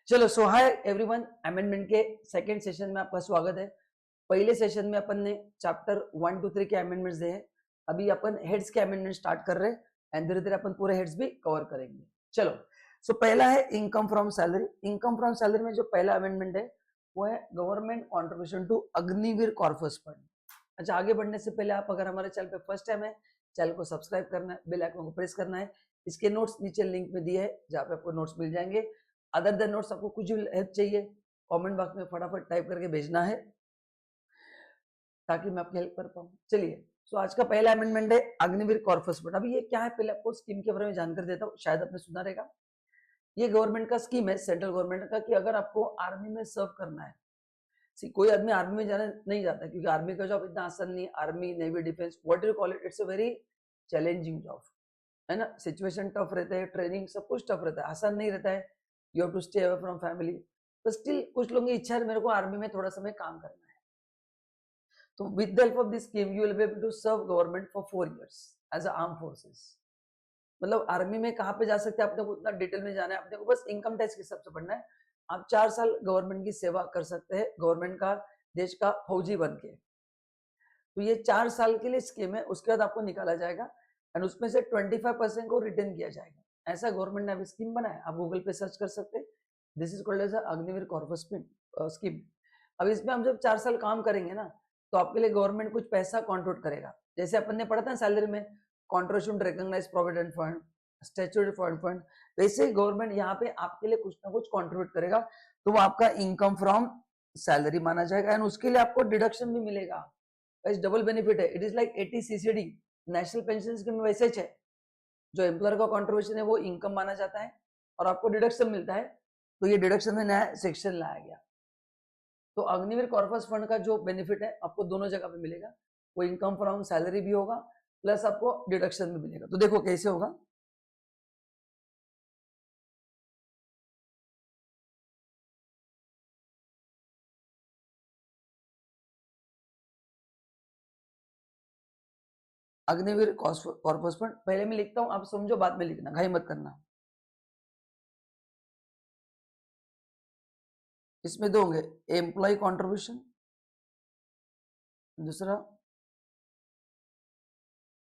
चलो सो hi everyone, amendment के second session में आपका स्वागत है। पहले सेशन में अपन ने चैप्टर 1 to 3 के अमेंडमेंट्स दिए हैं। अभी अपन हेड्स के अमेंडमेंट स्टार्ट कर रहे हैं एंड धीरे धीरे अपन पूरे हेड्स भी कवर करेंगे। चलो सो पहला है income from salary. Income from salary में जो पहला अमेंडमेंट है वो है government contribution to Agniveer corpus fund. अच्छा, आगे बढ़ने से पहले आप अगर हमारे चैनल पे फर्स्ट टाइम है, चैनल को सब्सक्राइब करना है, बेल आइकन को प्रेस करना है। इसके नोट्स नीचे लिंक में दिए है जहाँ पे आपको नोट्स मिल जाएंगे। अदर देन नोट्स आपको कुछ भी हेल्प चाहिए कमेंट बॉक्स में फटाफट टाइप करके भेजना है ताकि मैं आपकी हेल्प कर पाऊँ। चलिए, सो आज का पहला अमेंडमेंट है अग्निवीर कॉर्पस फंड। अभी ये क्या है, पहले आपको स्कीम के बारे में जानकारी देता हूँ, शायद आपने सुना रहेगा। ये गवर्नमेंट का स्कीम है, सेंट्रल गवर्नमेंट का, कि अगर आपको आर्मी में सर्व करना है। कोई आदमी आर्मी में जाना नहीं जाता क्योंकि आर्मी का जॉब इतना आसान नहीं है। Army, navy, defence, what you call it, it's a very challenging job, है ना। सिचुएशन टफ रहता है, ट्रेनिंग सब कुछ टफ रहता है, आसान नहीं रहता है। You have to stay away from family. But still कुछ लोगों की इच्छा है मेरे को आर्मी में थोड़ा समय काम करना है। तो with the help of this scheme you will be able to serve government for 4 years as a arm forces. मतलब आर्मी में कहाँ पे जा सकते हैं आपने को उतना डिटेल में जाना है, आपने को बस इनकम टैक्स के हिसाब से पढ़ना है। आप 4 साल गवर्नमेंट की सेवा कर सकते हैं, गवर्नमेंट का, देश का फौजी बन के। तो ये 4 साल के लिए स्कीम है, उसके बाद आपको निकाला जाएगा एंड उसमें से 25% को रिटर्न किया जाएगा। ऐसा गवर्नमेंट ने अभी स्कीम बनाया, आप गूगल पे सर्च कर सकते हैं। This is called as Agniveer corpus scheme. अब इसमें हम जब 4 साल काम करेंगे ना, तो आपके लिए गवर्नमेंट कुछ पैसा कॉन्ट्रीब्यूट करेगा। जैसे अपन ने पढ़ा था सैलरी में, contribution to recognise provident fund, statutory fund, वैसे ही गवर्नमेंट यहाँ पे आपके लिए कुछ ना कुछ कॉन्ट्रीब्यूट करेगा, तो वो आपका इनकम फ्रॉम सैलरी माना जाएगा एंड उसके लिए आपको डिडक्शन भी मिलेगा। डबल बेनिफिट है। It is like 80 CCD, national pension scheme में वैसे है। जो एम्प्लॉयर का कॉन्ट्रीब्यूशन है वो इनकम माना जाता है और आपको डिडक्शन मिलता है। तो ये डिडक्शन में नया सेक्शन लाया गया। तो अग्निवीर कॉर्पस फंड का जो बेनिफिट है आपको दोनों जगह पे मिलेगा। वो इनकम फ्रॉम सैलरी भी होगा प्लस आपको डिडक्शन भी मिलेगा। तो देखो कैसे होगा। अग्निवीर कॉर्पस फंड पहले मैं लिखता हूं, आप समझो, बाद में लिखना, घाई मत करना। इसमें दो होंगे, एम्प्लॉय कॉन्ट्रीब्यूशन, दूसरा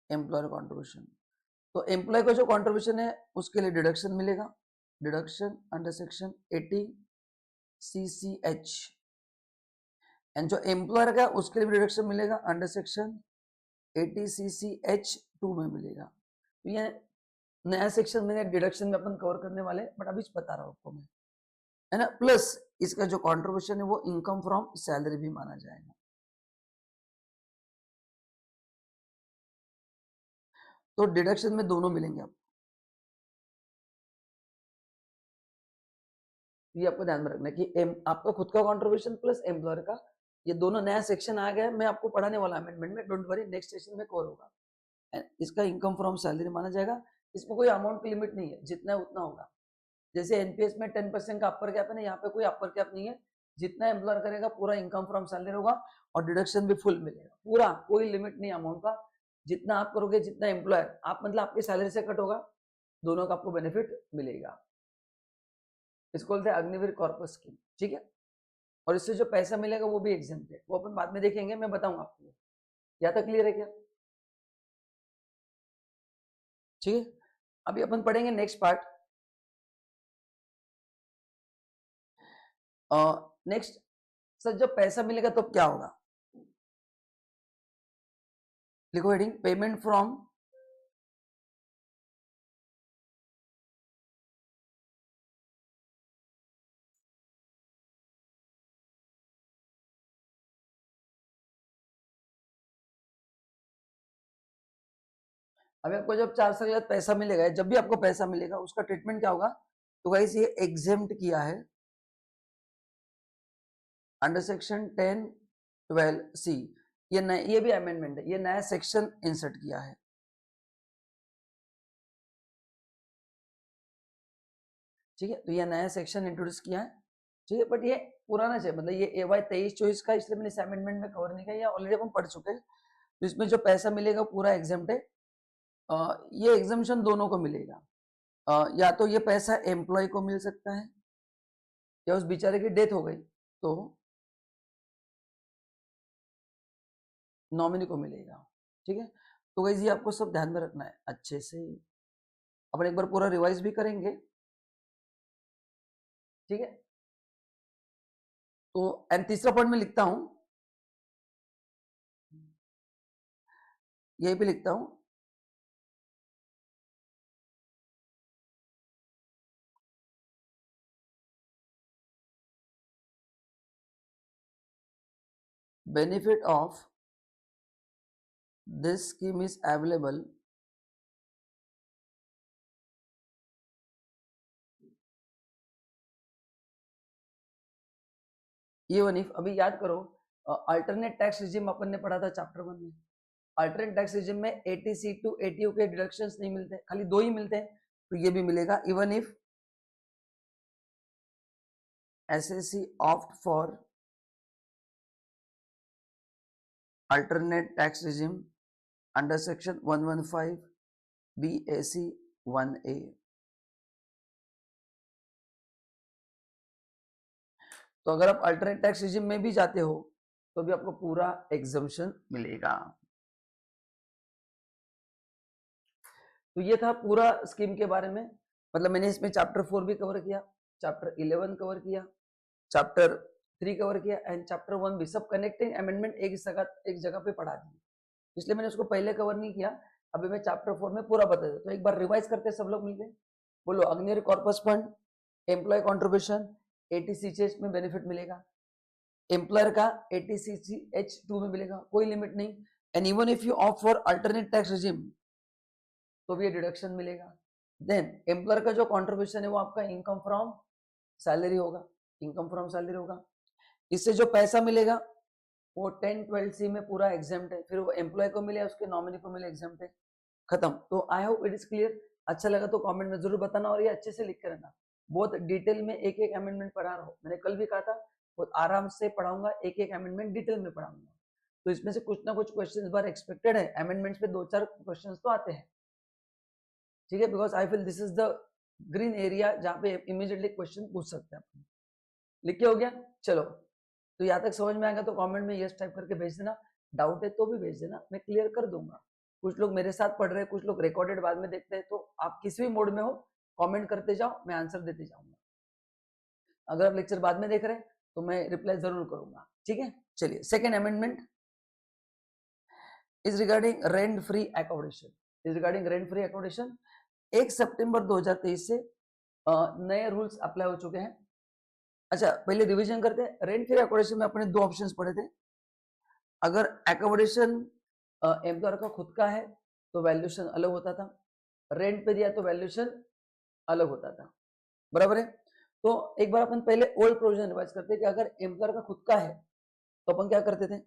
एम्प्लॉयर कॉन्ट्रीब्यूशन। तो एम्प्लॉय का जो कॉन्ट्रीब्यूशन है उसके लिए डिडक्शन मिलेगा, deduction under section 80 CCH। And जो एम्प्लॉयर का उसके लिए डिडक्शन मिलेगा अंडर सेक्शन 80 CCH2 में मिलेगा। तो ये नया सेक्शन में डिडक्शन में अपन कवर करने वाले, बट अभी बता रहा हूं आपको मैं, है ना। प्लस इसका जो कॉन्ट्रीब्यूशन है वो इनकम फ्रॉम सैलरी भी माना जाएगा। तो डिडक्शन में दोनों मिलेंगे आपको, ये आपको ध्यान में रखना कि आपका खुद का कॉन्ट्रीब्यूशन प्लस एम्प्लॉयर का, ये दोनों नया सेक्शन आ गया है। मैं आपको पढ़ाने वाला अमेंडमेंट में, डोंट वरी, नेक्स्ट सेशन में कवर होगा। इसका इनकम फ्रॉम सैलरी माना जाएगा। इसमें कोई अमाउंट की लिमिट नहीं है, जितना है उतना होगा। जैसे एनपीएस में 10% का अपर कैप है ना, यहाँ पे कोई अपर कैप नहीं है। जितना एम्प्लॉयर करेगा पूरा इनकम फ्रॉम सैलरी होगा और डिडक्शन भी फुल मिलेगा, पूरा, कोई लिमिट नहीं अमाउंट का। जितना आप करोगे, जितना एम्प्लॉयर आप, मतलब आपकी सैलरी से कट होगा, दोनों का आपको बेनिफिट मिलेगा। इसको बोलते हैं अग्निवीर कॉर्पस स्कीम, ठीक है। और इससे जो पैसा मिलेगा वो भी एग्जाम्प्ट है, वो अपन बाद में देखेंगे, मैं बताऊंगा आपको। या तक क्लियर है क्या? ठीक है, अभी अपन पढ़ेंगे नेक्स्ट पार्ट। नेक्स्ट, सर जब पैसा मिलेगा तो क्या होगा? लिखो हेडिंग, पेमेंट फ्रॉम अभी आपको जब 4 साल के बाद पैसा मिलेगा, जब भी आपको पैसा मिलेगा उसका ट्रीटमेंट क्या होगा? तो गाइस ये एग्जेम्प्ट किया है अंडर सेक्शन 10(12)(C). ये भी अमेंडमेंट है, ये नया सेक्शन इंसर्ट किया है, ठीक है। तो ये नया सेक्शन इंट्रोड्यूस किया है, ठीक है। बट ये पुराना है, मतलब ये AY 23-24 का, इसलिए मैंने इस अमेंडमेंट में कवर नहीं किया, या ऑलरेडी हम पढ़ चुके हैं। तो इसमें जो पैसा मिलेगा पूरा एग्जेम्प्ट है। ये एग्जामिशन दोनों को मिलेगा। या तो ये पैसा एम्प्लॉय को मिल सकता है या उस बेचारे की डेथ हो गई तो नॉमिनी को मिलेगा। ठीक है, तो गाइस ये आपको सब ध्यान में रखना है अच्छे से। अपन एक बार पूरा रिवाइज भी करेंगे। ठीक है, तो एंड तीसरा पॉइंट में लिखता हूं, यही पे लिखता हूं, benefit of this scheme is available even if, अभी याद करो अल्टरनेट टैक्स रिजिम अपन ने पढ़ा था चैप्टर 1 में। अल्टरनेट टैक्स रिजिम में एटीसी टू एटीयू के डिडक्शंस नहीं मिलते, खाली 2 ही मिलते हैं, तो ये भी मिलेगा। Even if SSC opt for alternate tax regime under section 115 BAC 1A। तो अगर आप अल्टरनेट टैक्स रिजिम में भी जाते हो तो भी आपको पूरा एग्जम्पशन मिलेगा। तो ये था पूरा स्कीम के बारे में, मतलब मैंने इसमें चैप्टर 4 भी कवर किया, चैप्टर 11 कवर किया, चैप्टर 3 कवर किया एंड चैप्टर 1 भी, सब कनेक्टिंग अमेंडमेंट एक जगह पे पढ़ा दी, इसलिए मैंने उसको पहले कवर नहीं किया। अभी मैं चैप्टर 4 में पूरा बता देता, तो एक बार रिवाइज करते सब लोग मिलके। बोलो, Agniveer corpus fund, employ contribution, ATCH में बेनिफिट मिलेगा, एम्प्लॉयर का एटीसीएच2 में मिलेगा, कोई लिमिट नहीं। And even if you opt for alternate tax regime तो भी डिडक्शन मिलेगा। देन एम्प्लॉयर का जो कंट्रीब्यूशन है वो आपका इनकम फ्रॉम सैलरी होगा, इनकम फ्रॉम सैलरी होगा। इससे जो पैसा मिलेगा वो 10-12C में पूरा एग्जाम्प्ट है, फिर वो एम्प्लॉय को मिले, उसके नॉमिनी को मिले, एग्जाम्प्ट है, खत्म। तो आई होप इट इज क्लियर। अच्छा लगा तो कमेंट में जरूर बताना, और ये अच्छे से लिख कर रहना। बहुत डिटेल में एक एक अमेंडमेंट पढ़ा रहा हूँ, मैंने कल भी कहा था बहुत आराम से पढ़ाऊंगा, एक एक अमेंडमेंट डिटेल में पढ़ाऊंगा। तो इसमें से कुछ ना कुछ क्वेश्चन इस बार एक्सपेक्टेड है, अमेंडमेंट्स पे 2-4 क्वेश्चन तो आते हैं। ठीक है, because I feel this is the green area जहाँ पे इमीडिएटली क्वेश्चन पूछ सकते हैं अपन। लिख के हो गया, चलो। तो यहाँ तक समझ में आएगा तो कमेंट में यस टाइप करके भेज देना, डाउट है तो भी भेज देना, मैं क्लियर कर दूंगा। कुछ लोग मेरे साथ पढ़ रहे हैं, कुछ लोग रिकॉर्डेड बाद में देखते हैं, तो आप किसी भी मोड में हो कमेंट करते जाओ, मैं आंसर देते जाऊंगा। अगर आप लेक्चर बाद में देख रहे हैं तो मैं रिप्लाई जरूर करूंगा। ठीक है, चलिए। Second amendment is regarding rent free accommodation, 1 सितंबर 2023 से नए रूल्स अप्लाई हो चुके हैं। अच्छा, पहले रिवीजन करते हैं। रेंट फ्री अकोमोडेशन में अपने 2 ऑप्शंस पढ़े थे। अगर अकोमोडेशन एम्प्लॉयर का खुद का है तो वैल्यूएशन अलग होता था, रेंट पे दिया तो वैल्यूएशन अलग होता था, बराबर है। तो एक बार अपन पहले ओल्ड प्रोविजन रिवाइज करते हैं कि अगर एम्प्लॉयर का खुद का है तो अपन क्या करते थे,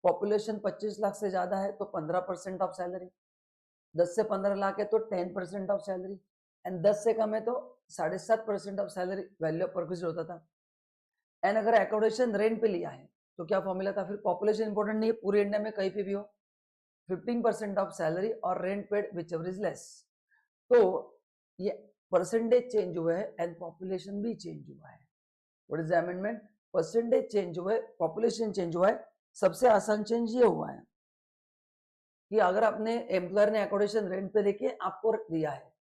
पॉपुलेशन 25 लाख से ज्यादा है तो 15% ऑफ सैलरी, 10 से 15 लाख है तो 10% ऑफ सैलरी, एंड 10 से कम है तो 7.5% of salary value of purchase होता था। एंड अगर अकोमोडेशन रेंट पे लिया है तो क्या फॉर्मूला था, फिर पॉपुलेशन इंपॉर्टेंट नहीं है, पूरे इंडिया में कहीं पे भी हो, 15% ऑफ सैलरी और rent paid which ever is less. तो ये परसेंटेज चेंज हुआ है एंड पॉपुलेशन भी चेंज हुआ है। What is the amendment, percentage change हुआ है, पॉपुलेशन चेंज हुआ है। सबसे आसान चेंज ये हुआ है कि अगर अपने एम्प्लॉयर ने अकोमोडेशन रेंट पे लेके आपको दिया है,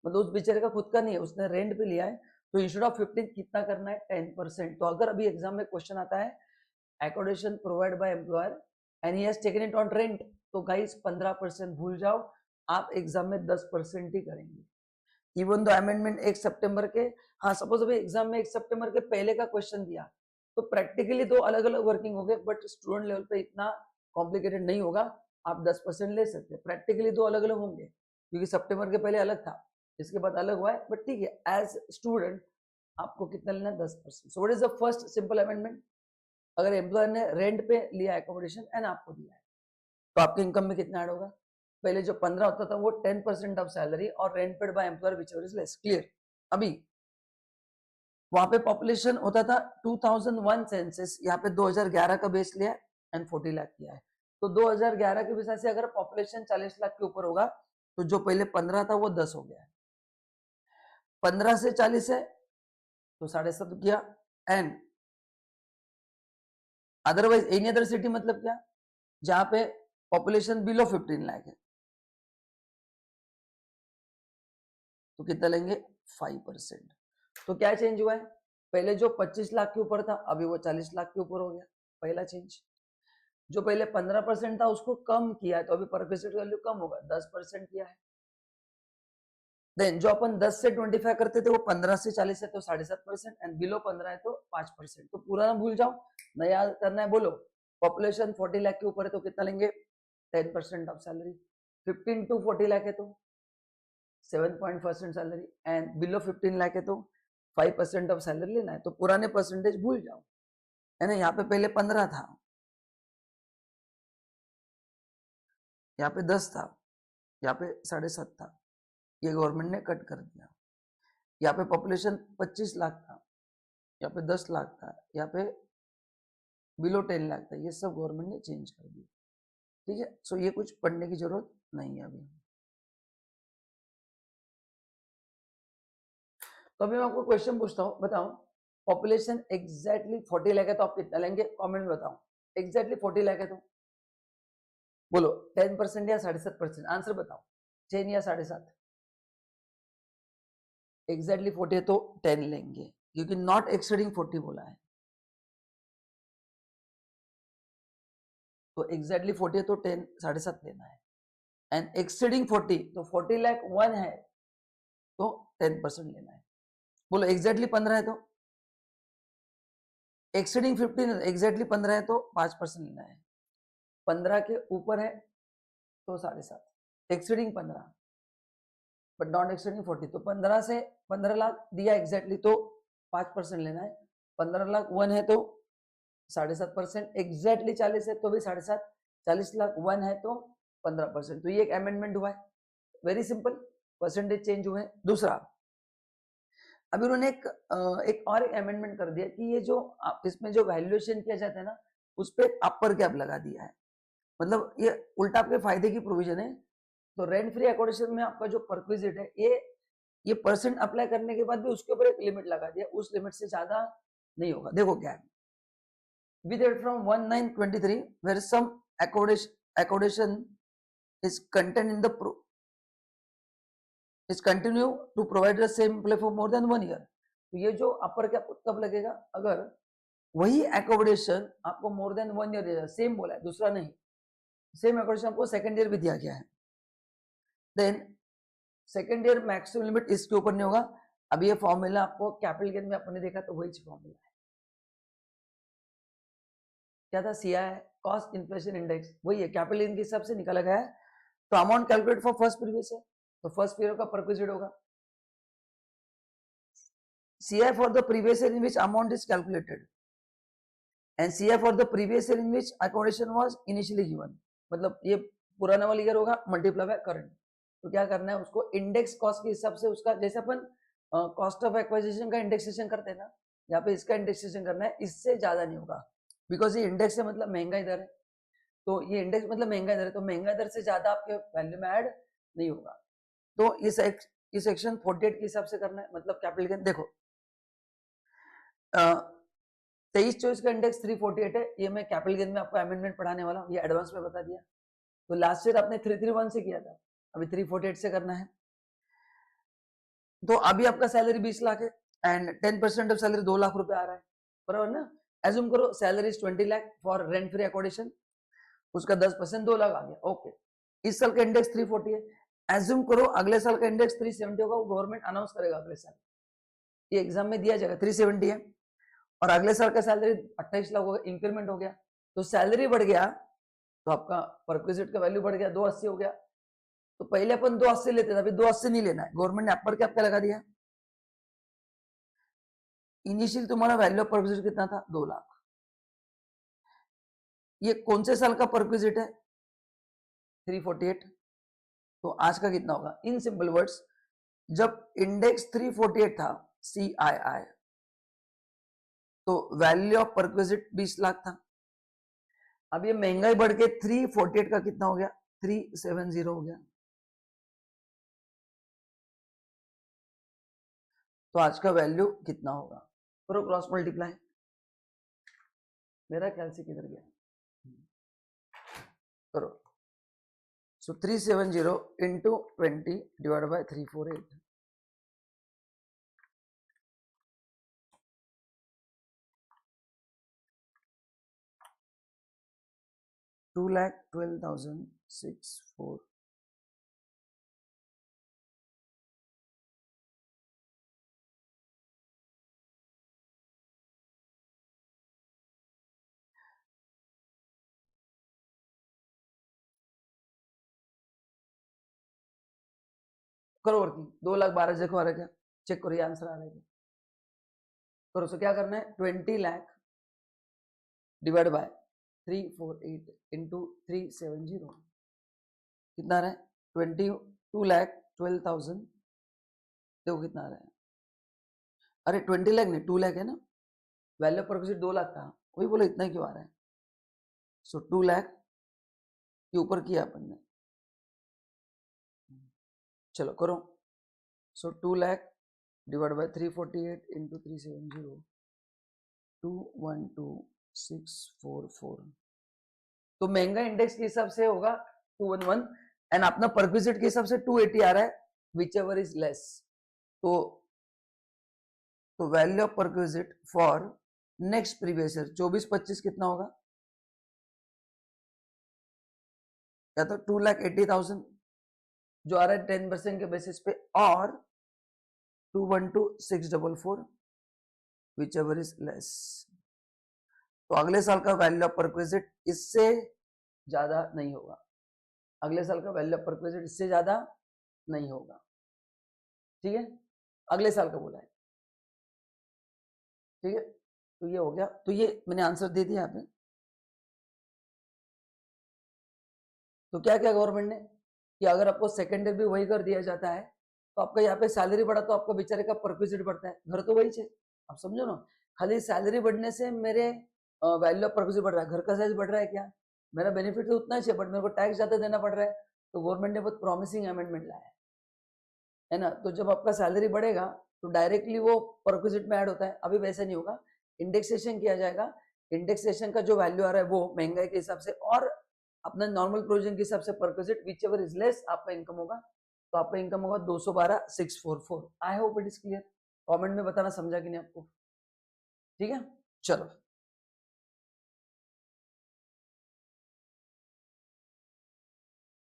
मतलब उस बेचारे का खुद का नहीं है, उसने रेंट पे लिया है, तो इंस्टेड ऑफ 15 कितना करना है, 10%। तो अगर अभी एग्जाम में क्वेश्चन आता है accommodation provided by employer and he has taken it on rent, तो गाइस 15% भूल जाओ, आप एग्जाम में 10% ही करेंगे। इवन दो अमेंडमेंट 1 सितंबर के, हाँ सपोज अभी एग्जाम में 1 सितंबर के पहले का क्वेश्चन दिया तो प्रैक्टिकली 2 अलग अलग वर्किंग हो गए, बट स्टूडेंट लेवल पे इतना कॉम्प्लिकेटेड नहीं होगा, आप 10% ले सकते हैं। प्रैक्टिकली 2 अलग अलग होंगे क्योंकि सितंबर के पहले अलग था, इसके बाद अलग हुआ है, बट ठीक है, एज स्टूडेंट आपको कितना लेना है, 10%। So what is the first simple amendment, अगर एम्प्लॉयर ने रेंट पे लिया एकोमोडेशन एंड आपको दिया है तो आपके इनकम में कितना ऐड होगा, पहले जो 15 होता था वो 10% ऑफ सैलरी और rent paid by employer whichever is less. Clear. अभी वहां पे पॉपुलेशन होता था 2001 सेंसस, यहाँ पे 2011 का बेस लिया है एंड 40 लाख किया है। तो 2011 के हिसाब से अगर पॉपुलेशन 40 लाख के ऊपर होगा तो जो पहले 15 था वो 10 हो गया है, 15 से 40 है तो 7.5 किया। And otherwise any other city मतलब क्या, जहां पे पॉपुलेशन बिलो 15 लाख है, तो कितना लेंगे 5%। तो क्या चेंज हुआ है, पहले जो 25 लाख के ऊपर था अभी वो 40 लाख के ऊपर हो गया, पहला चेंज। जो पहले 15% था उसको कम किया है, तो अभी पर विजिट वैल्यू कम होगा, 10% किया है। देन जो अपन 10 से 25 करते थे वो 15 से 40 है तो 7.5%, एंड बिलो 15 है तो 5%। तो पूरा ना भूल जाओ, नया करना है, बोलो पॉपुलेशन 40 लाख के ऊपर है तो कितना लेंगे 10% ऑफ सैलरी, 15 to 40 लाख है तो 7% सैलरी, एंड बिलो 15 लाख है तो 5% ऑफ सैलरी लेना है। तो पुराने परसेंटेज भूल जाओ, है ना। यहाँ पे पहले 15 था, यहाँ पे 10 था, यहाँ पे 7.5 था, ये गवर्नमेंट ने कट कर दिया। यहाँ पे पॉपुलेशन 25 लाख था, यहाँ पे 10 लाख था, यहाँ पे बिलो 10 लाख था, ये सब गवर्नमेंट ने चेंज कर दिया। ठीक है, सो ये कुछ पढ़ने की जरूरत नहीं है अभी। तो अभी मैं आपको क्वेश्चन पूछता हूँ, बताओ पॉपुलेशन एग्जैक्टली 40 लाख है तो आप कितना लेंगे, कमेंट में बताओ। एग्जैक्टली 40 लाख है तो बोलो 10% या 7.5%, आंसर बताओ, 10 या 7.5। एग्जैक्टली 40 है तो 10 लेंगे, क्योंकि नॉट एक्सीडिंग 40 बोला है। तो एग्जैक्टली 40 है तो 10 7.5 लेना है, एंड एक्सीडिंग 40 तो 40 लाख 1 है तो 10% लेना है। बोलो एग्जैक्टली 15 है तो, एक्सीडिंग 15 एग्जैक्टली 15 है तो 5% लेना है, 15 के ऊपर है तो 7.5, एक्सीडिंग 15 बट नॉट एक्सीडिंग 40, तो 15 से 15 लाख दिया एग्जैक्टली तो 5% लेना है, 15 लाख 1 है तो 7.5%, एग्जैक्टली 40 है तो भी 7.5, 40 लाख 1 है तो 15%। तो ये एक अमेंडमेंट हुआ है, वेरी सिंपल, परसेंटेज चेंज हुए। दूसरा, अभी उन्होंने एक और एक अमेंडमेंट कर दिया कि ये जो इसमें जो वैल्यूएशन किया जाता है ना, उस पर अपर कैप लगा दिया है, मतलब ये उल्टा आपके फायदे की प्रोविजन है। तो रेंट फ्री अकोमोडेशन में आपका जो परक्विजिट है, ये परसेंट अप्लाई करने के बाद भी उसके ऊपर एक लिमिट लगा दिया, उस लिमिट से ज्यादा नहीं होगा। देखो क्या है, with it from 1923 where some accommodation is contained in the is continue to provide the same play for more than 1 year। तो ये जो अपर कैप कब लगेगा, अगर वही एकोमोडेशन आपको मोर देन 1 ईयर देगा, सेम बोला है, दूसरा नहीं, सेम एकोमोडेशन आपको सेकंड ईयर भी दिया गया है, then second year maximum limit इसके ऊपर नहीं होगा। अब ये फॉर्मूला आपको कैपिटल गेन में आपने देखा तो वही फॉर्मूला है, क्या था, सीआई कॉस्ट इन्फ्लेशन इंडेक्स, वही है, कैपिटल गेन के हिसाब से निकाला गया है। तो amount calculate for first previous है, तो फर्स्ट पीरियड का परक्विजिट होगा CI for the previous year in which amount is calculated and CI for the previous year in which accommodation was initially given। मतलब ये पुराना वाला ईयर होगा multiply by current. तो क्या करना है, उसको इंडेक्स कॉस्ट के हिसाब से उसका, जैसे अपन कॉस्ट ऑफ एक्वाजिशन का इंडेक्सेशन करते हैं ना, यहाँ पे इसका इंडेक्सेशन करना है, इससे ज्यादा नहीं होगा, बिकॉज ये इंडेक्स है मतलब महंगा दर है, तो ये इंडेक्स मतलब महंगा दर है, तो महंगा दर से ज्यादा आपके वैल्यू में ऐड नहीं होगा। तो इस सेक्शन 48 के हिसाब से करना है, मतलब कैपिटल गेन देखो 23-24 का इंडेक्स 348 है, ये मैं कैपिटल गेन में आपको अमेंडमेंट पढ़ाने वाला हूँ, ये एडवांस में बता दिया। तो लास्ट ईयर आपने 331 से किया था, अभी 348 से करना है। तो अभी आपका सैलरी 20 लाख है एंड 10% ऑफ सैलरी 2 लाख रुपए आ रहा है, बराबर ना। एज्यूम करो salary 20 lakh for rent free accommodation, उसका 10% 2 लाख आ गया, ओके। इस साल का इंडेक्स 340 है, एज्यूम करो अगले साल का इंडेक्स 370 होगा, वो गवर्नमेंट अनाउंस करेगा अगले साल, ये एग्जाम में दिया जाएगा 370 है, और अगले साल का सैलरी 28 लाख होगा, इंक्रीमेंट हो गया, तो सैलरी बढ़ गया तो आपका परक्विजिट का वैल्यू बढ़ गया, 280 हो गया। तो पहले अपन 280 लेते थे, अभी 280 नहीं लेना है, गवर्नमेंट ने अपर कैप क्या लगा दिया। इनिशियल तुम्हारा वैल्यू ऑफ परक्विजिट कितना था, 2 लाख। ये कौन से साल का परक्विजिट है, 348। तो आज का कितना होगा, इन सिंपल वर्ड्स, जब इंडेक्स 348 था CII, तो वैल्यू ऑफ परक्विजिट 20 लाख था। अब ये महंगाई बढ़ के 348 का कितना हो गया, 370 हो गया। तो आज का वैल्यू कितना होगा? करो क्रॉस मल्टीप्लाई। मेरा ख्याल से किधर गया, करो। सो 370 इंटू 20 डिवाइड बाय 348, $2,12,064। करो वर्किंग। 2,12,000 देखो आ रहा है क्या, चेक करो ये आंसर आ रहा है क्या, करो। सो क्या करना है, 20 लाख डिवाइड बाय 348 इंटू 370, कितना आ रहा है, 22,12,000। देखो कितना आ रहा है, अरे 20 लाख नहीं 2 लाख है ना, वैल्यू पर 2 लाख था, वही बोलो इतना क्यों आ रहा है। सो 2 लाख के ऊपर किया अपन ने, चलो करो। सो 2 लाख डिवाइड बाय 348 इंटू 370, 212,644। तो महंगा इंडेक्स के हिसाब से होगा 211 एंड अपना पर विजिट के हिसाब से 280 आ रहा है, विच एवर इज लेस। तो वैल्यू ऑफ पर visit for next previous year 24-25 कितना होगा, या तो 2,80,000 जो आ रहा है 10% के बेसिस पे, और 212,644 विच एवर इज लेस। तो अगले साल का वैल्यू ऑफ परक्विजिट इससे ज्यादा नहीं होगा, अगले साल का वैल्यू ऑफ परक्विजिट इससे ज्यादा नहीं होगा, ठीक है, अगले साल का बोला है, ठीक है। तो ये हो गया, तो ये मैंने आंसर दे दिया यहाँ पे। तो क्या क्या गवर्नमेंट ने कि अगर आपको सेकेंड ईयर भी वही कर दिया जाता है तो आपका यहाँ पे सैलरी बढ़ा तो आपका बेचारे का परक्विजिट बढ़ता है, घर तो वही है, आप समझो ना। खाली सैलरी बढ़ने से मेरे वैल्यू ऑफ परक्विजिट बढ़ रहा है, घर का साइज बढ़ रहा है क्या, मेरा बेनिफिट तो उतना ही है बट मेरे को टैक्स ज्यादा देना पड़ रहा है। तो गवर्नमेंट ने बहुत प्रॉमिसिंग अमेंडमेंट लाया है ना। तो जब आपका सैलरी बढ़ेगा तो डायरेक्टली वो परक्विजिट में ऐड होता है, अभी वैसे नहीं होगा, इंडेक्सेशन किया जाएगा। इंडेक्सेशन का जो वैल्यू आ रहा है वो महंगाई के हिसाब से और अपना नॉर्मल प्रोविजन के हिसाब से perquisite which ever is less आपका इनकम होगा। तो आपका इनकम होगा 212,644। आई hope it is clear. Comment में बताना समझा कि नहीं आपको, ठीक है। चलो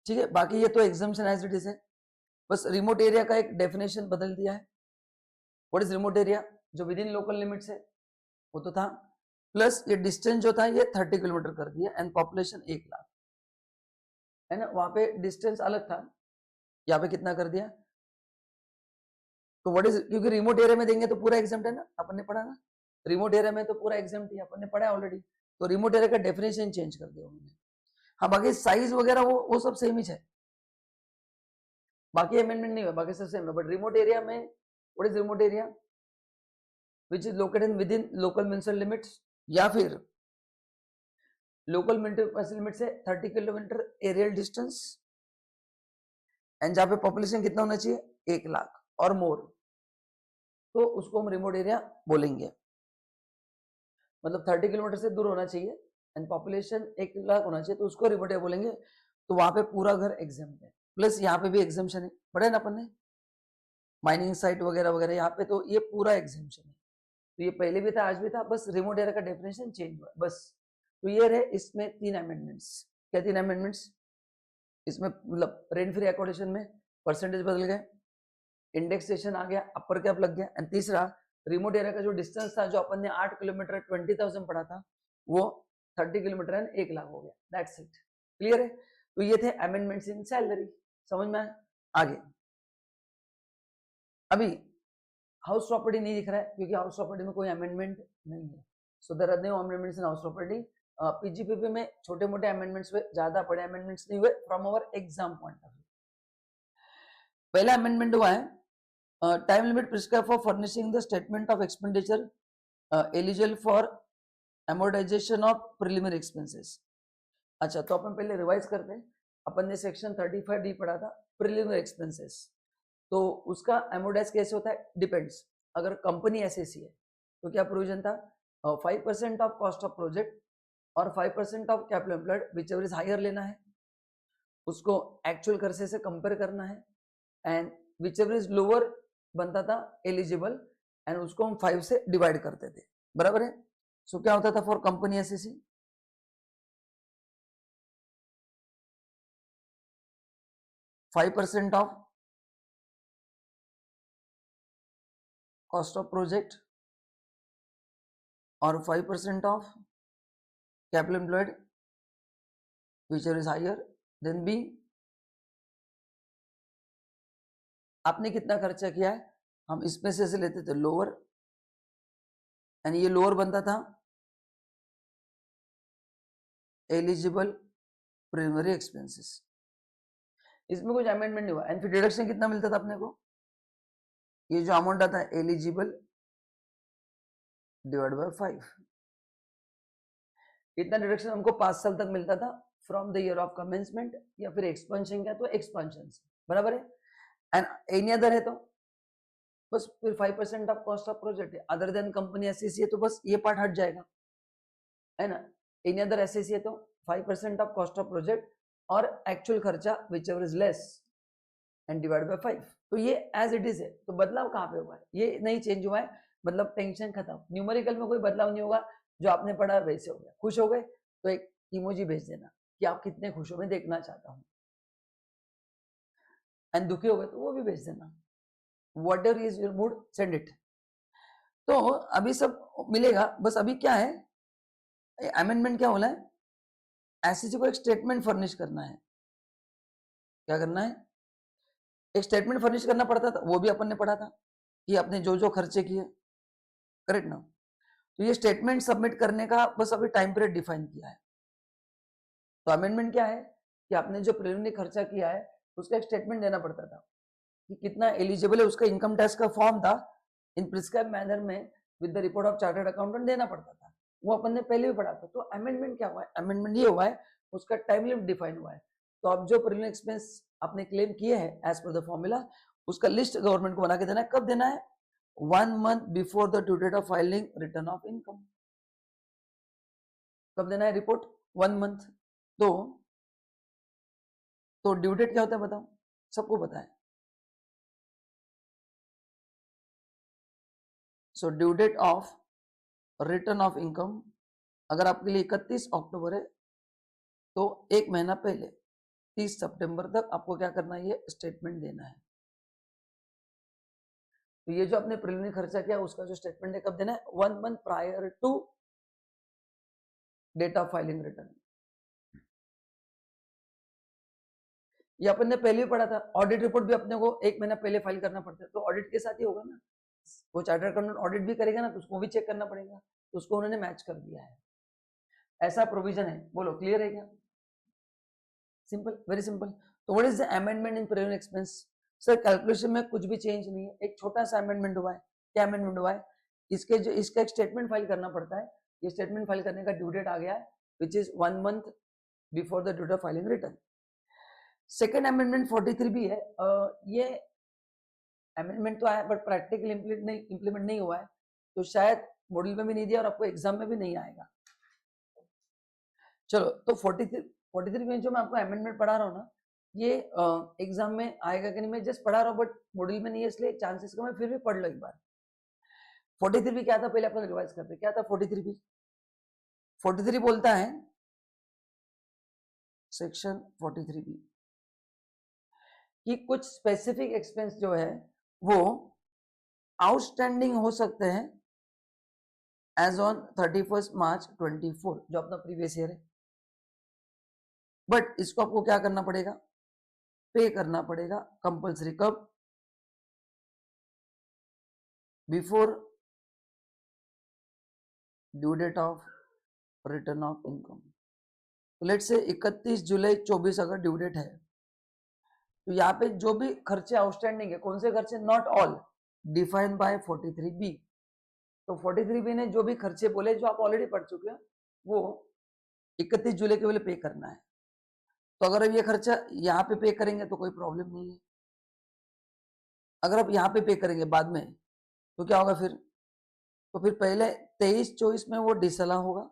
ठीक है, बाकी ये तो एग्जाम्शन एज इट इज है, बस रिमोट एरिया का एक डेफिनेशन बदल दिया है। व्हाट इज रिमोट एरिया, जो विद इन लोकल लिमिट्स है वो तो था, प्लस ये डिस्टेंस जो था ये 30 किलोमीटर कर दिया एंड पॉपुलेशन 1 लाख है ना, वहां पे डिस्टेंस अलग था, यहाँ पे कितना कर दिया। तो व्हाट इज, क्योंकि रिमोट एरिया में देंगे तो पूरा एग्जाम है ना, अपन ने पढ़ा ना, रिमोट एरिया में तो पूरा एग्जाम थी, अपन ने पढ़ा ऑलरेडी। तो रिमोट एरिया का डेफिनेशन चेंज कर दिया उन्होंने। हाँ बाकी साइज वगैरह वो सब सेम ही है, बाकी अमेंडमेंट नहीं हुआ, बाकी सब सेम है। बट रिमोट एरिया में what is remote area, which is located with in local municipal limits, या फिर लोकल म्युनिसिपल लिमिट से 30 किलोमीटर एरियल डिस्टेंस एंड जहां पे पॉपुलेशन कितना होना चाहिए 1 लाख और मोर, तो उसको हम रिमोट एरिया बोलेंगे। मतलब 30 किलोमीटर से दूर होना चाहिए एंड पॉपुलेशन 1 लाख होना चाहिए, तो उसको रिमोट एरिया बोलेंगे। तो वहां पे पूरा घर एग्जाम्प्ट है, प्लस यहाँ पे भी एग्जाम्पशन है, पढ़ा है ना अपन ने, माइनिंग साइट वगैरह वगैरह, यहाँ पे तो ये पूरा एग्जाम्पशन है। तो ये पहले भी था आज भी था, बस रिमोट एरिया का डेफिनेशन चेंज हुआ बस। तो ये रहे इसमें 3 अमेंडमेंट्स। क्या 3 अमेंडमेंट्स, इसमें मतलब रेंट फ्री अकोमोडेशन में परसेंटेज बदल गए, इंडेक्सेशन आ गया, अपर कैप लग गया, एंड तीसरा रिमोट एरिया का जो डिस्टेंस था जो अपन ने 8 किलोमीटर 20,000 पढ़ा था वो 30 किलोमीटर एंड 1 लाख हो गया, दैट्स इट, क्लियर है। तो ये थे अमेंडमेंट्स इन सैलरी, समझ में आया। आगे अभी हाउस प्रॉपर्टी नहीं दिख रहा है क्योंकि हाउस प्रॉपर्टी में कोई अमेंडमेंट नहीं है, so there are no amendments in house property. PGPP में छोटे मोटे अमेंडमेंट्स हुए, ज्यादा बड़े अमेंडमेंट्स नहीं हुए from our exam point of view. पहला अमेंडमेंट हुआ है, time limit prescribe for furnishing the statement of expenditure eligible for amortisation of preliminary expenses. अच्छा तो अपन पहले रिवाइज करते हैं, अपन ने सेक्शन 35D पढ़ा था प्रिलिमिनरी एक्सपेंसेस। तो उसका अमोर्टाइज कैसे होता है, डिपेंड्स, अगर कंपनी एसएसी है तो क्या प्रोविजन था, 5% ऑफ कॉस्ट ऑफ प्रोजेक्ट और 5% of capital employed whichever is higher लेना है, उसको एक्चुअल खर्चे से कंपेयर करना है, and whichever is lower बनता था एलिजिबल, एंड उसको हम 5 से डिवाइड करते थे, बराबर है। सो क्या होता था for company assessee, five percent of cost of project और 5% of capital employed whichever is higher then B. आपने कितना खर्चा किया है, हम इसमें से लेते थे लोअर, एंड ये लोअर बनता था एलिजिबल प्राइमरी एक्सपेंसेस। इसमें कुछ अमेंडमेंट नहीं हुआ, एंड फिर डिडक्शन कितना मिलता था अपने को, ये जो अमाउंट आता है एलिजिबल डिवाइड बाय 5, इतना डिडक्शन हमको 5 साल तक मिलता था from the year of commencement, या फिर एक्सपेंशन क्या तो एक्सपेंशन से, बराबर है। एंड एनी अदर है तो बस फिर 5% ऑफ कॉस्ट ऑफ प्रोजेक्ट है, अदर देन कंपनी एसएसी है तो बस ये पार्ट हट जाएगा, है ना। एनी अदर एसएसी है तो 5% ऑफ कॉस्ट ऑफ प्रोजेक्ट और एक्चुअल खर्चा which ever is less and divide by 5। तो ये एज इट इज है, तो बदलाव कहाँ पे हुआ है, ये नहीं चेंज हुआ है, मतलब टेंशन खत्म, न्यूमेरिकल में कोई बदलाव नहीं होगा, जो आपने पढ़ा वैसे हो गया। खुश हो गए तो एक इमोजी भेज देना कि आप कितने खुश हो, मैं देखना चाहता हूँ, एंड दुखी हो गए तो वो भी भेज देना, whatever is your mood send it। तो अभी सब मिलेगा, बस अभी क्या है अमेंडमेंट क्या बोला है, एसएसी को एक स्टेटमेंट फर्निश करना है, क्या करना है, एक स्टेटमेंट फर्निश करना पड़ता था, वो भी अपन ने पढ़ा था कि आपने जो जो खर्चे किए, करेक्ट ना। तो ये स्टेटमेंट सबमिट करने का बस अभी टाइम पीरियड डिफाइन किया है। तो अमेंडमेंट क्या है कि आपने जो प्रिलिमिनरी खर्चा किया है उसका एक स्टेटमेंट देना पड़ता था कि कितना एलिजिबल है, उसका इनकम टैक्स का फॉर्म था, इन प्रिस्क्राइब मैनर में with the report of chartered accountant देना पड़ता था, वो अपन ने पहले भी पढ़ा था। तो अमेंडमेंट क्या हुआ है, अमेंडमेंट ये हुआ है उसका टाइम लिमिट डिफाइन हुआ है। तो अब जो प्रिलिमिनरी एक्सपेंस आपने क्लेम किए हैं एज पर द फॉर्मूला, उसका लिस्ट गवर्नमेंट को बना के देना है। कब देना है, 1 month before the due date of filing return of income. कब देना है रिपोर्ट, 1 month। तो ड्यू डेट क्या होता है बताओ, सबको पता है। So due date of return of income अगर आपके लिए 31 अक्टूबर है तो एक महीना पहले 30 सितंबर तक आपको क्या करना है, ये स्टेटमेंट देना है। तो ये जो आपने प्रिलिमिनरी खर्चा किया उसका जो स्टेटमेंट है कब देना है, 1 month prior to date of filing return. ये अपन ने पहले भी पढ़ा था, ऑडिट रिपोर्ट भी अपने को एक महीना पहले फाइल करना पड़ता है, तो ऑडिट के साथ ही होगा ना, वो चार्टर्ड अकाउंटेंट ऑडिट भी करेगा ना तो उसको भी चेक करना पड़ेगा, तो उसको उन्होंने मैच कर दिया है, ऐसा प्रोविजन है। बोलो क्लियर है क्या, सिंपल, वेरी सिंपल। तो what is the amendment in preliminary expense, sir calculation में कुछ भी चेंज नहीं है, एक छोटा सा अमेंडमेंट हुआ है। क्या अमेंडमेंट हुआ है, इसका एक स्टेटमेंट फाइल करना पड़ता है, ये स्टेटमेंट फाइल करने का ड्यू डेट आ गया है which is 1 month before the due date of filing return. Second amendment 43 भी है, ये अमेंडमेंट तो आया बट प्रैक्टिकल इंप्लीमेंट नहीं हुआ है, तो शायद मॉड्यूल में भी नहीं दिया और आपको एग्जाम में भी नहीं आएगा। चलो तो 43 में जो मैं आपको अमेंडमेंट पढ़ा रहा हूँ ना, ये एग्जाम में आएगा कि नहीं मैं जस्ट पढ़ा रहा हूँ, बट मॉड्यूल में नहीं है इसलिए चांसेस कम है, फिर भी पढ़ लो एक बार। 43 भी क्या था पहले अपन रिवाइज करते, क्या था 43 भी, 43 बोलता है सेक्शन 43 भी कि कुछ स्पेसिफिक एक्सपेंस जो है वो आउटस्टैंडिंग हो सकते हैं एज ऑन 31 मार्च 24, जो अपना प्रीवियस ईयर है, बट इसको आपको क्या करना पड़ेगा, पे करना पड़ेगा कंपल्सरी। कब, before due date of return of income. तो लेट से 31 जुलाई 24 अगर ड्यू डेट है, तो यहाँ पे जो भी खर्चे आउटस्टैंडिंग है, कौन से खर्चे, not all, defined by 43B। तो 43B ने जो भी खर्चे बोले जो आप ऑलरेडी पढ़ चुके हैं, वो 31 जुलाई के पहले पे करना है। तो अगर अब ये खर्चा यहाँ पे पे करेंगे तो कोई प्रॉब्लम नहीं है, अगर आप यहाँ पे करेंगे बाद में तो क्या होगा फिर, तो फिर पहले 23-24 में वो डिसअलाउ होगा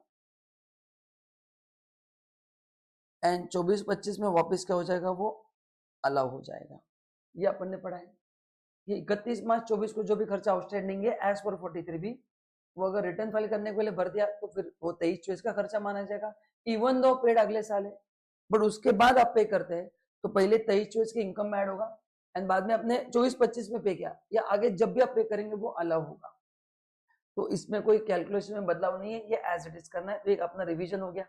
एंड 24-25 में वापस क्या हो जाएगा, वो अलाउ हो जाएगा। ये अपन ने पढ़ा है। ये 31 मार्च 24 को जो भी खर्चा आउटस्टैंडिंग है एज पर 43 भी, वो अगर रिटर्न फाइल करने के पहले भर दिया तो फिर वो 23-24 का खर्चा माना जाएगा, इवन दो पेड अगले साल है। बट उसके बाद आप पे करते हैं तो पहले 23-24 की इनकम में ऐड होगा एंड बाद में अपने 24-25 में पे किया, या आगे जब भी आप पे करेंगे वो अलाउ होगा। तो इसमें कोई कैलकुलेशन में बदलाव नहीं है, ये एज इट इज करना है। तो एक अपना रिवीजन हो गया।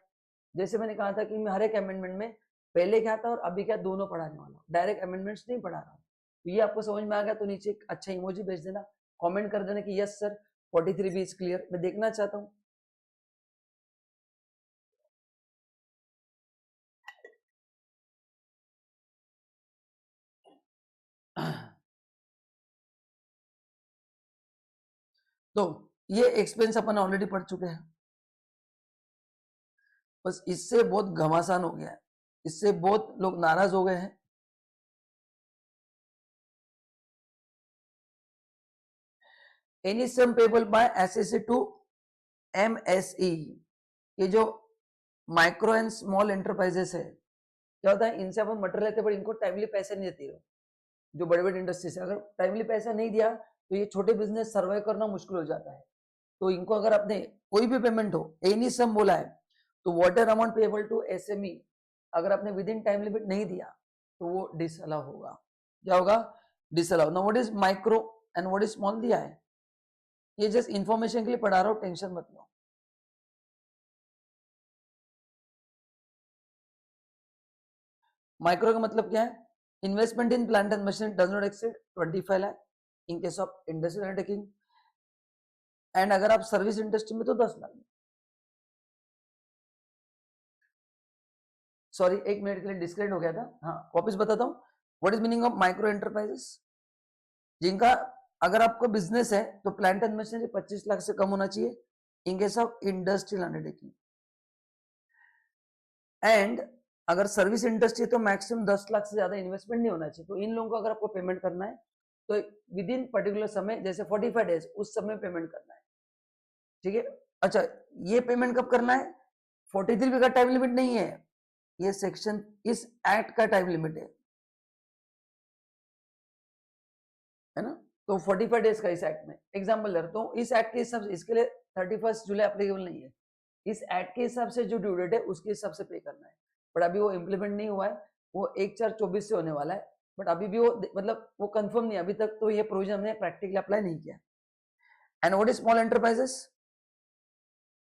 जैसे मैंने कहा था कि मैं हर एक अमेंडमेंट में पहले क्या था और अभी क्या दोनों पढ़ाने वाला, डायरेक्ट अमेंडमेंट्स नहीं पढ़ा रहा हूँ। तो ये आपको समझ में आ गया तो नीचे एक अच्छा इमोजी भेज देना, कमेंट कर देना कि यस सर 43 भी इज क्लियर, मैं देखना चाहता हूँ। तो ये एक्सपेंस अपन ऑलरेडी पढ़ चुके हैं, बस इससे बहुत घमासान हो गया है, इससे बहुत लोग नाराज हो गए हैं। Any sum payable by assessee to MSE, ये जो माइक्रो एंड स्मॉल एंटरप्राइजेस है, क्या होता है इनसे अपन मटेरियल लेते हैं, इनको टाइमली पैसे नहीं देती हो। जो बड़े बड़े इंडस्ट्री से अगर टाइमली पैसा नहीं दिया तो ये छोटे बिजनेस सर्वाइव करना मुश्किल हो जाता है। तो इनको अगर आपने कोई भी पेमेंट हो, एनी सम बोला है, तो water amount payable to SME अगर आपने विद इन टाइम लिमिट नहीं दिया तो वो डिसअलाउ होगा। क्या होगा, disallow. Now what is micro and what is small दिया है, ये जस्ट इंफॉर्मेशन के लिए पढ़ा रहा हूं, टेंशन मत लो। माइक्रो का मतलब क्या है, investment in plant and machine does not exceed 25 lakh in case of industrial undertaking, and अगर आप सर्विस इंडस्ट्री में तो 10 लाख। सॉरी एक मिनट के लिए डिस्कनेक्ट हो गया था, हाँ वापस बताता हूँ। What is meaning of micro enterprises, जिनका अगर आपको बिजनेस है तो प्लांट एंड मशीनरी 25 लाख से कम होना चाहिए in case of industrial undertaking, and अगर सर्विस इंडस्ट्री है तो मैक्सिमम 10 लाख से ज्यादा इन्वेस्टमेंट नहीं होना चाहिए। तो इन लोगों को अगर आपको पेमेंट करना है तो विद इन पर्टिकुलर समय, जैसे 45 डेज उस समय पेमेंट करना है, ठीक है। अच्छा ये पेमेंट कब करना है, 43 का टाइम लिमिट नहीं है, ये सेक्शन इस एक्ट का टाइम लिमिट है ना। तो 45 डेज का इस एक्ट में एग्जाम्पल दे रहा हूँ, इस एक्ट के हिसाब से इसके लिए 31 जुलाई अप्लीकेबल नहीं है, इस एक्ट के हिसाब से जो ड्यू डेट है उसके हिसाब से पे करना है। बट अभी वो इम्प्लीमेंट नहीं हुआ है, वो 1/4/24 से होने वाला है, बट अभी भी वो मतलब वो कंफर्म नहीं, अभी तक तो ये प्रोविजन हमने प्रैक्टिकली अप्लाई नहीं किया। And what is small enterprises,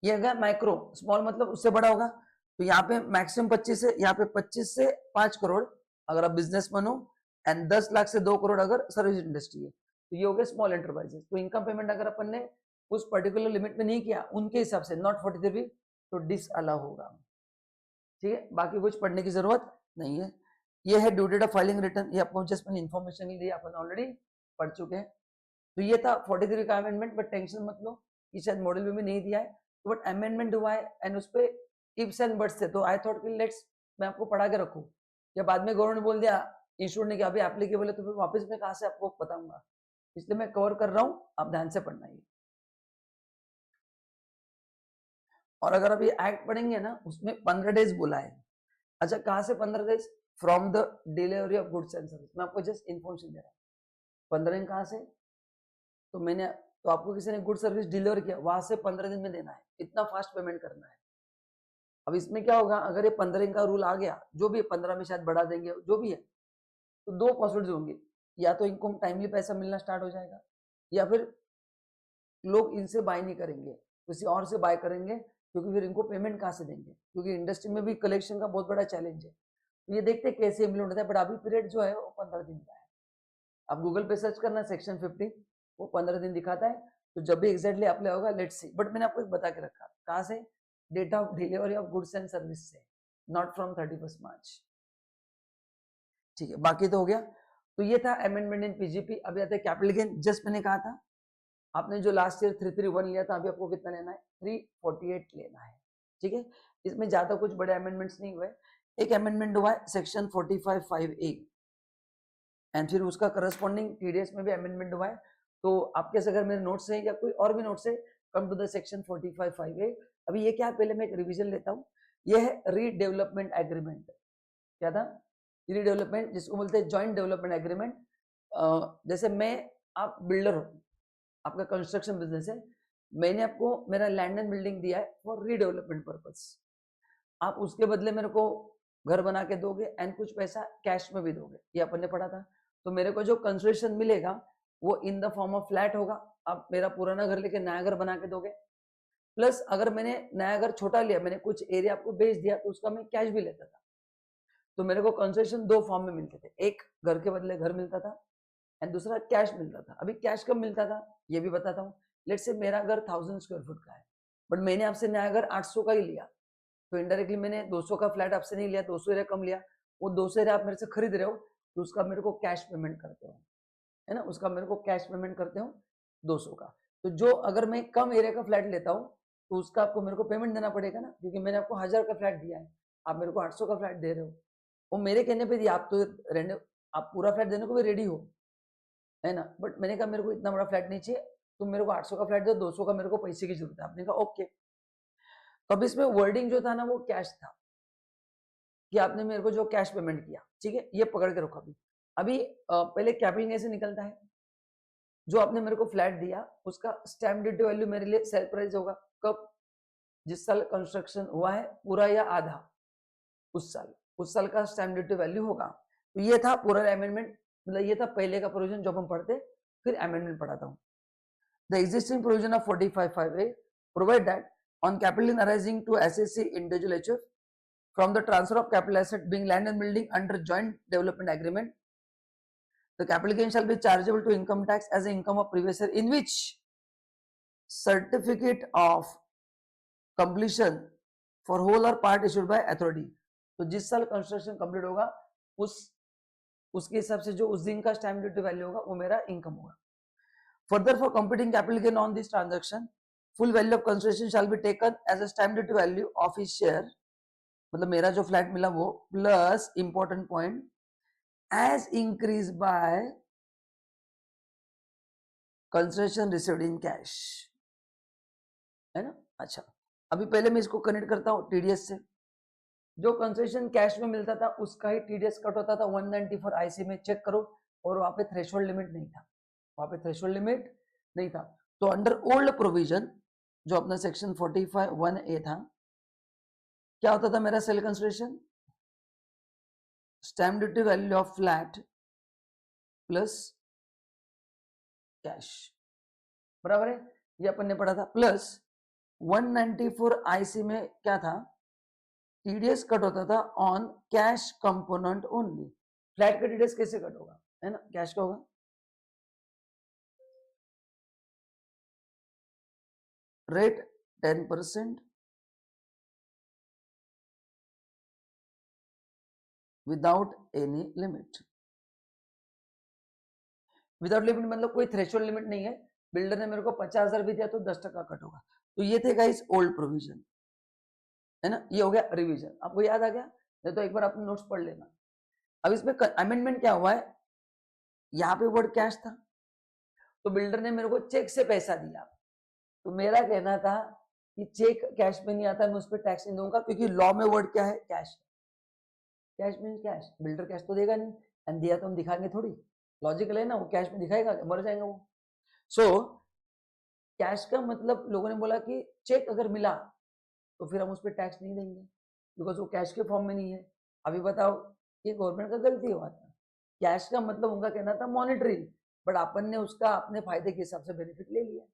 ये अगर माइक्रो, स्मॉल मतलब उससे बड़ा होगा, तो यहाँ पे मैक्सिमम 25 से, यहाँ पे 25 से 5 करोड़ अगर आप बिजनेसमैन हो, एंड 10 लाख से 2 करोड़ अगर सर्विस इंडस्ट्री है, तो ये हो गया स्मॉल एंटरप्राइजेस। तो इनकम पेमेंट अगर अपन ने उस पर्टिकुलर लिमिट में नहीं किया उनके हिसाब से, नॉट 43, तो डिस अलाउ होगा, ठीक है। बाकी कुछ पढ़ने की जरूरत नहीं है। ये है due date of filing return, ये आपको जस्ट मैंने इन्फॉर्मेशन के लिए अपन ऑलरेडी पढ़ चुके हैं। तो ये था 43 का अमेंडमेंट, बट टेंशन मत लो कि शायद मॉडल में भी नहीं दिया है, तो बट अमेंडमेंट हुआ है एंड उस पर इफ्स एंड बट्स थे, तो आई थॉट कि लेट्स मैं आपको पढ़ा के रखूं, या बाद में गवर्नमेंट बोल दिया इंस्टीट्यूट ने कि अभी एप्लीकेबल है तो फिर वापस मैं कहाँ से आपको बताऊंगा, इसलिए मैं कवर कर रहा हूँ, आप ध्यान से पढ़ना है। और अगर अभी एक्ट पढ़ेंगे ना उसमें 15 डेज बोला है। अच्छा कहाँ से 15 days, from the delivery of goods and service, मैं आपको जस्ट इन्फॉर्मेशन दे रहा हूँ। 15 दिन कहाँ से, तो मैंने, तो आपको किसी ने गुड सर्विस डिलीवर किया वहां से 15 दिन में देना है, इतना फास्ट पेमेंट करना है। अब इसमें क्या होगा, अगर ये 15 दिन का रूल आ गया, जो भी 15 में शायद बढ़ा देंगे जो भी है, तो दो पॉसिबिलिटीज होंगी, या तो इनको टाइमली पैसा मिलना स्टार्ट हो जाएगा, या फिर लोग इनसे बाय नहीं करेंगे, किसी और से बाय करेंगे, क्योंकि फिर इनको पेमेंट कहाँ से देंगे, क्योंकि इंडस्ट्री में भी कलेक्शन का बहुत बड़ा चैलेंज है। तो ये देखते हैं कैसे इम्प्लीमेंट होता है, बट अभी पीरियड जो है वो 15 दिन का है। आप गूगल पे सर्च करना सेक्शन 50, वो 15 दिन दिखाता है, तो जब भी एग्जैक्टली अप्लाई होगा लेट्स सी। बट मैंने आपको एक बता के रखा, कहाँ से, date of delivery of goods and service से, नॉट फ्रॉम 31 मार्च, ठीक है। बाकी तो हो गया। तो ये था अमेंडमेंट इन पीजीपी। अभी आता है कैपिटल गेन, जस्ट मैंने कहा था आपने जो लास्ट ईयर 331 लिया था, अभी आपको कितना लेना है, 348 लेना है, ठीक है। इसमें ज्यादा कुछ बड़े अमेंडमेंट्स नहीं हुए, एक अमेंडमेंट हुआ है सेक्शन 45(5)(a) एंड फिर उसका करस्पॉन्डिंग टीडीएस में भी अमेंडमेंट हुआ है, तो आपके अगर मेरे नोट्स हैं या कोई और भी नोट्स है, come to the section 45(5)(a). अभी ये क्या है, पहले मैं एक रिवीजन लेता हूँ। ये है रीडेवलपमेंट एग्रीमेंट। क्या था? रीडेवलपमेंट, जिसको बोलते हैं जॉइंट डेवलपमेंट एग्रीमेंट। जैसे मैं, आप बिल्डर हो, आपका कंस्ट्रक्शन बिजनेस है, मैंने आपको मेरा लैंड एंड बिल्डिंग दिया है फॉर रीडेवलपमेंट पर्पस। आप उसके बदले मेरे को घर बना के दोगे एंड कुछ पैसा कैश में भी दोगे, ये अपन ने पढ़ा था। तो मेरे को जो कंसेशन मिलेगा वो in the form of flat होगा। आप मेरा पुराना घर लेके नया घर बना के दोगे, प्लस अगर मैंने नया घर छोटा लिया, मैंने कुछ एरिया आपको बेच दिया, तो उसका मैं कैश भी लेता था। तो मेरे को कंसेशन दो फॉर्म में मिलते थे, एक घर के बदले घर मिलता था एंड दूसरा कैश मिलता था। अभी कैश कब मिलता था ये भी बताता हूँ। लेट्स से मेरा घर 1000 स्क्वायर फुट का है, बट मैंने आपसे नया घर 800 का ही लिया, तो इनडायरेक्टली मैंने 200 का फ्लैट आपसे नहीं लिया, 200 एरिया कम लिया। वो 200 एरिया आप मेरे से खरीद रहे हो, तो उसका मेरे को कैश पेमेंट करते हो, है ना, उसका मेरे को कैश पेमेंट करते हो 200 का। तो जो अगर मैं कम एरिया का फ्लैट लेता हूँ तो उसका आपको मेरे को पेमेंट देना पड़ेगा ना, क्योंकि मैंने आपको 1000 का फ्लैट दिया है, आप मेरे को 800 का फ्लैट दे रहे हो। वो मेरे कहने पे दिया, आप तो रहने, आप पूरा फ्लैट देने को भी रेडी हो, है ना, बट मैंने कहा मेरे को इतना बड़ा फ्लैट नहीं चाहिए, तुम मेरे को 800 का फ्लैट दो, 200 का मेरे को पैसे की जरूरत है। आपने कहा ओके। तो अब इसमें वर्डिंग जो था ना वो कैश था, कि आपने मेरे को जो कैश पेमेंट किया, ठीक है, ये पकड़ के रखो। अभी पहले कैपिटल कैसे निकलता है, जो आपने मेरे को फ्लैट दिया उसका स्टैम्प ड्यूटी वैल्यू मेरे लिए सेल प्राइस होगा। कब? जिस साल कंस्ट्रक्शन हुआ है, पूरा या आधा, उस साल का स्टैम्प ड्यूटी वैल्यू होगा। तो ये था पूरा अमेंडमेंट, मतलब ये था पहले का प्रोविजन जो हम पढ़ते, फिर अमेंडमेंट पढ़ाता हूँ। The existing provision of 45(5)(a) provide that on capital in arising to assessee individual HUF from the transfer of capital asset being land and building under joint development agreement, the capital gain shall be chargeable to income tax as income of previous year in which certificate of completion for whole or part issued by authority। तो जिस साल construction complete होगा उसके हिसाब से जो उस दिन का स्टैम्प ड्यूटी वैल्यू होगा वो मेरा इनकम होगा। Further for computing capital gain on this transaction full value of construction shall be taken as a stamp duty value of his share, मतलब मेरा जो फ्लैट मिला वो, plus important point, as increase by concession received in cash, है ना। अच्छा, अभी पहले मैं इसको कनेक्ट करता हूँ टीडीएस से। जो कंसेशन कैश में मिलता था उसका ही टीडीएस कट होता था 194 आईसी में, चेक करो। और वहां पे थ्रेशोल्ड लिमिट नहीं था, वहां पे थ्रेशोल्ड लिमिट नहीं था। तो अंडर ओल्ड प्रोविजन जो अपना सेक्शन 45(1)(a) था, क्या होता था मेरा sale consideration? Stamp duty value of flat plus cash, बराबर है, ये अपन ने पढ़ा था। प्लस 194 आईसी में क्या था? टीडीएस कट होता था on cash component only. Flat का टीडीएस कैसे कट होगा, है ना, कैश का होगा। Rate 10% without any limit. Without limit मतलब कोई थ्रेशोल्ड लिमिट नहीं है। बिल्डर ने मेरे को 50,000 भी दिया तो 10% कट होगा। तो ये थे गाइस ओल्ड प्रोविजन, है ना। ये हो गया रिवीजन, आपको याद आ गया, नहीं तो एक बार अपने नोट्स पढ़ लेना। अब इसमें अमेंडमेंट क्या हुआ है, यहाँ पे वर्ड कैश था, तो बिल्डर ने मेरे को चेक से पैसा दिया। तो मेरा कहना था कि चेक कैश में नहीं आता, मैं उस पर टैक्स नहीं दूंगा, क्योंकि लॉ में वर्ड क्या है, cash. Cash means cash, builder cash तो देगा नहीं, एंड दिया तो हम दिखाएंगे थोड़ी, लॉजिकल है ना, वो कैश में दिखाएगा, मर जाएगा वो। सो कैश का मतलब लोगों ने बोला कि चेक अगर मिला तो फिर हम उस पर टैक्स नहीं देंगे, बिकॉज वो कैश के फॉर्म में नहीं है। अभी बताओ, ये गवर्नमेंट का गलती हुआ था। कैश का मतलब उनका कहना था मॉनिटरी, बट अपन ने उसका अपने फायदे के हिसाब से बेनिफिट ले लिया।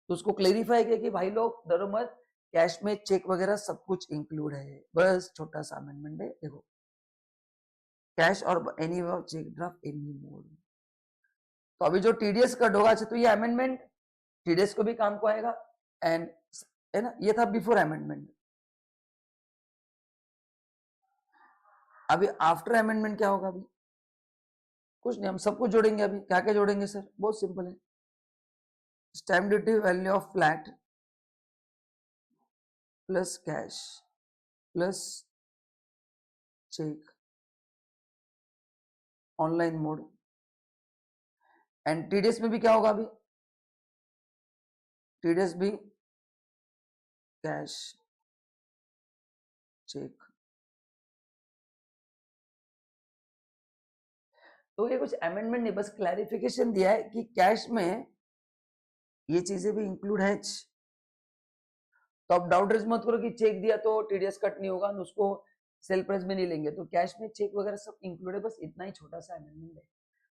तो उसको क्लेरिफाई किया कि भाई लोग डरो मत, कैश में चेक वगैरह सब कुछ इंक्लूड है। बस छोटा सा अमेंडमेंट है, देखो, कैश और any cheque draft any mode. तो अभी जो टीडीएस कट होगा, तो ये अमेंडमेंट टीडीएस को भी काम को आएगा, एंड है ना, ये था बिफोर अमेंडमेंट। अभी आफ्टर अमेंडमेंट क्या होगा? अभी कुछ नहीं, हम सब कुछ जोड़ेंगे। अभी क्या क्या जोड़ेंगे सर? बहुत सिंपल है, stamp duty value of flat plus cash plus cheque online mode and TDS में भी क्या होगा अभी, टीडीएस भी कैश चेक। तो ये कुछ अमेंडमेंट नहीं, बस क्लैरिफिकेशन दिया है कि कैश में ये चीजें भी इंक्लूड है। तो आप डाउट रेज मत करो कि चेक दिया तो टीडीएस कट नहीं होगा, उसको सेल प्राइस में नहीं लेंगे, तो कैश में चेक वगैरह सब इंक्लूड है। बस इतना ही छोटा सा अमेंडमेंट है।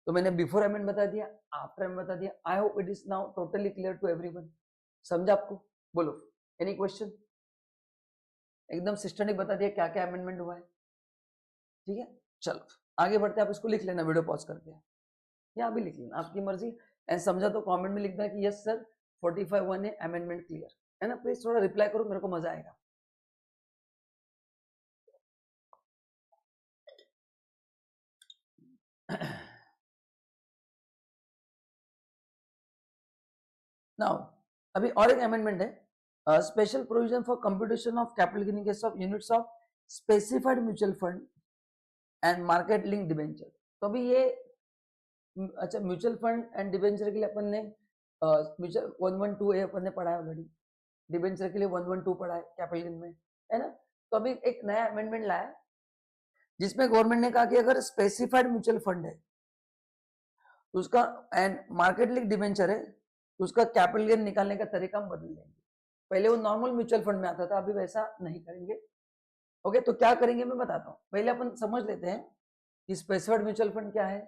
तो मैंने बिफोर अमेंड बता दिया, आफ्टर अमेंड बता दिया। I hope it is now totally clear to everyone. समझा आपको? बोलो, एनी क्वेश्चन? एकदम सिस्टमेटिक बता दिया क्या क्या अमेंडमेंट हुआ है। ठीक है, चलो आगे बढ़ते हैं। आप इसको लिख लेना वीडियो पॉज करके, या अभी लिख लेना, आपकी मर्जी। एंड समझा तो कमेंट में लिखना कि यस सर 45(1) है अमेंडमेंट क्लियर है ना। प्लीज थोड़ा रिप्लाई करो, मेरे को मजा आएगा। नाउ अभी और एक अमेंडमेंट है, special provision for computation of capital gain in case of units of specified mutual fund and market link debenture. तो अभी ये अच्छा, म्यूचुअल फंड एंड डिबेंचर के लिए अपन ने म्यूचुअल 112A अपन ने पढ़ा है ऑलरेडी, डिबेंचर के लिए 112 पढ़ा है कैपिटल गेन में, है ना। तो अभी एक नया अमेंडमेंट लाया जिसमें गवर्नमेंट ने कहा कि अगर स्पेसिफाइड म्यूचुअल फंड है तो उसका एंड मार्केट लिंक डिबेंचर है तो उसका कैपिटल गेन निकालने का तरीका हम बदल देंगे। पहले वो नॉर्मल म्यूचुअल फंड में आता था, अभी वैसा नहीं करेंगे। ओके, तो क्या करेंगे मैं बताता हूँ। पहले अपन समझ लेते हैं कि स्पेसिफाइड म्यूचुअल फंड क्या है,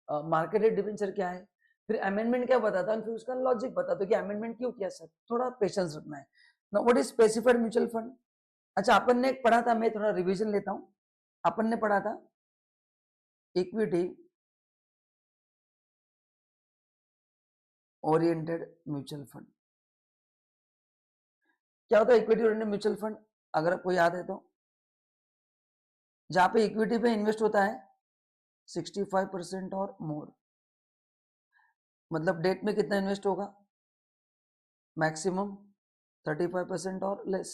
मार्केट लिंक डिबेंचर क्या है, फिर अमेंडमेंट क्या बताता हूँ, फिर उसका लॉजिक बताता हूँ कि अमेंडमेंट क्यों किया सर। थोड़ा पेशेंस रखना है ना। What is specified mutual fund? अच्छा, अपन ने एक पढ़ा था, मैं थोड़ा रिवीजन लेता हूँ। अपन ने पढ़ा था इक्विटी ओरिएंटेड म्यूचुअल फंड। क्या होता है इक्विटी ओरिएंटेड म्यूचुअल फंड? अगर आपको याद है तो जहां पे इक्विटी पे इन्वेस्ट होता है 65% और मोर, मतलब डेट में कितना इन्वेस्ट होगा, मैक्सिमम 35% और लेस।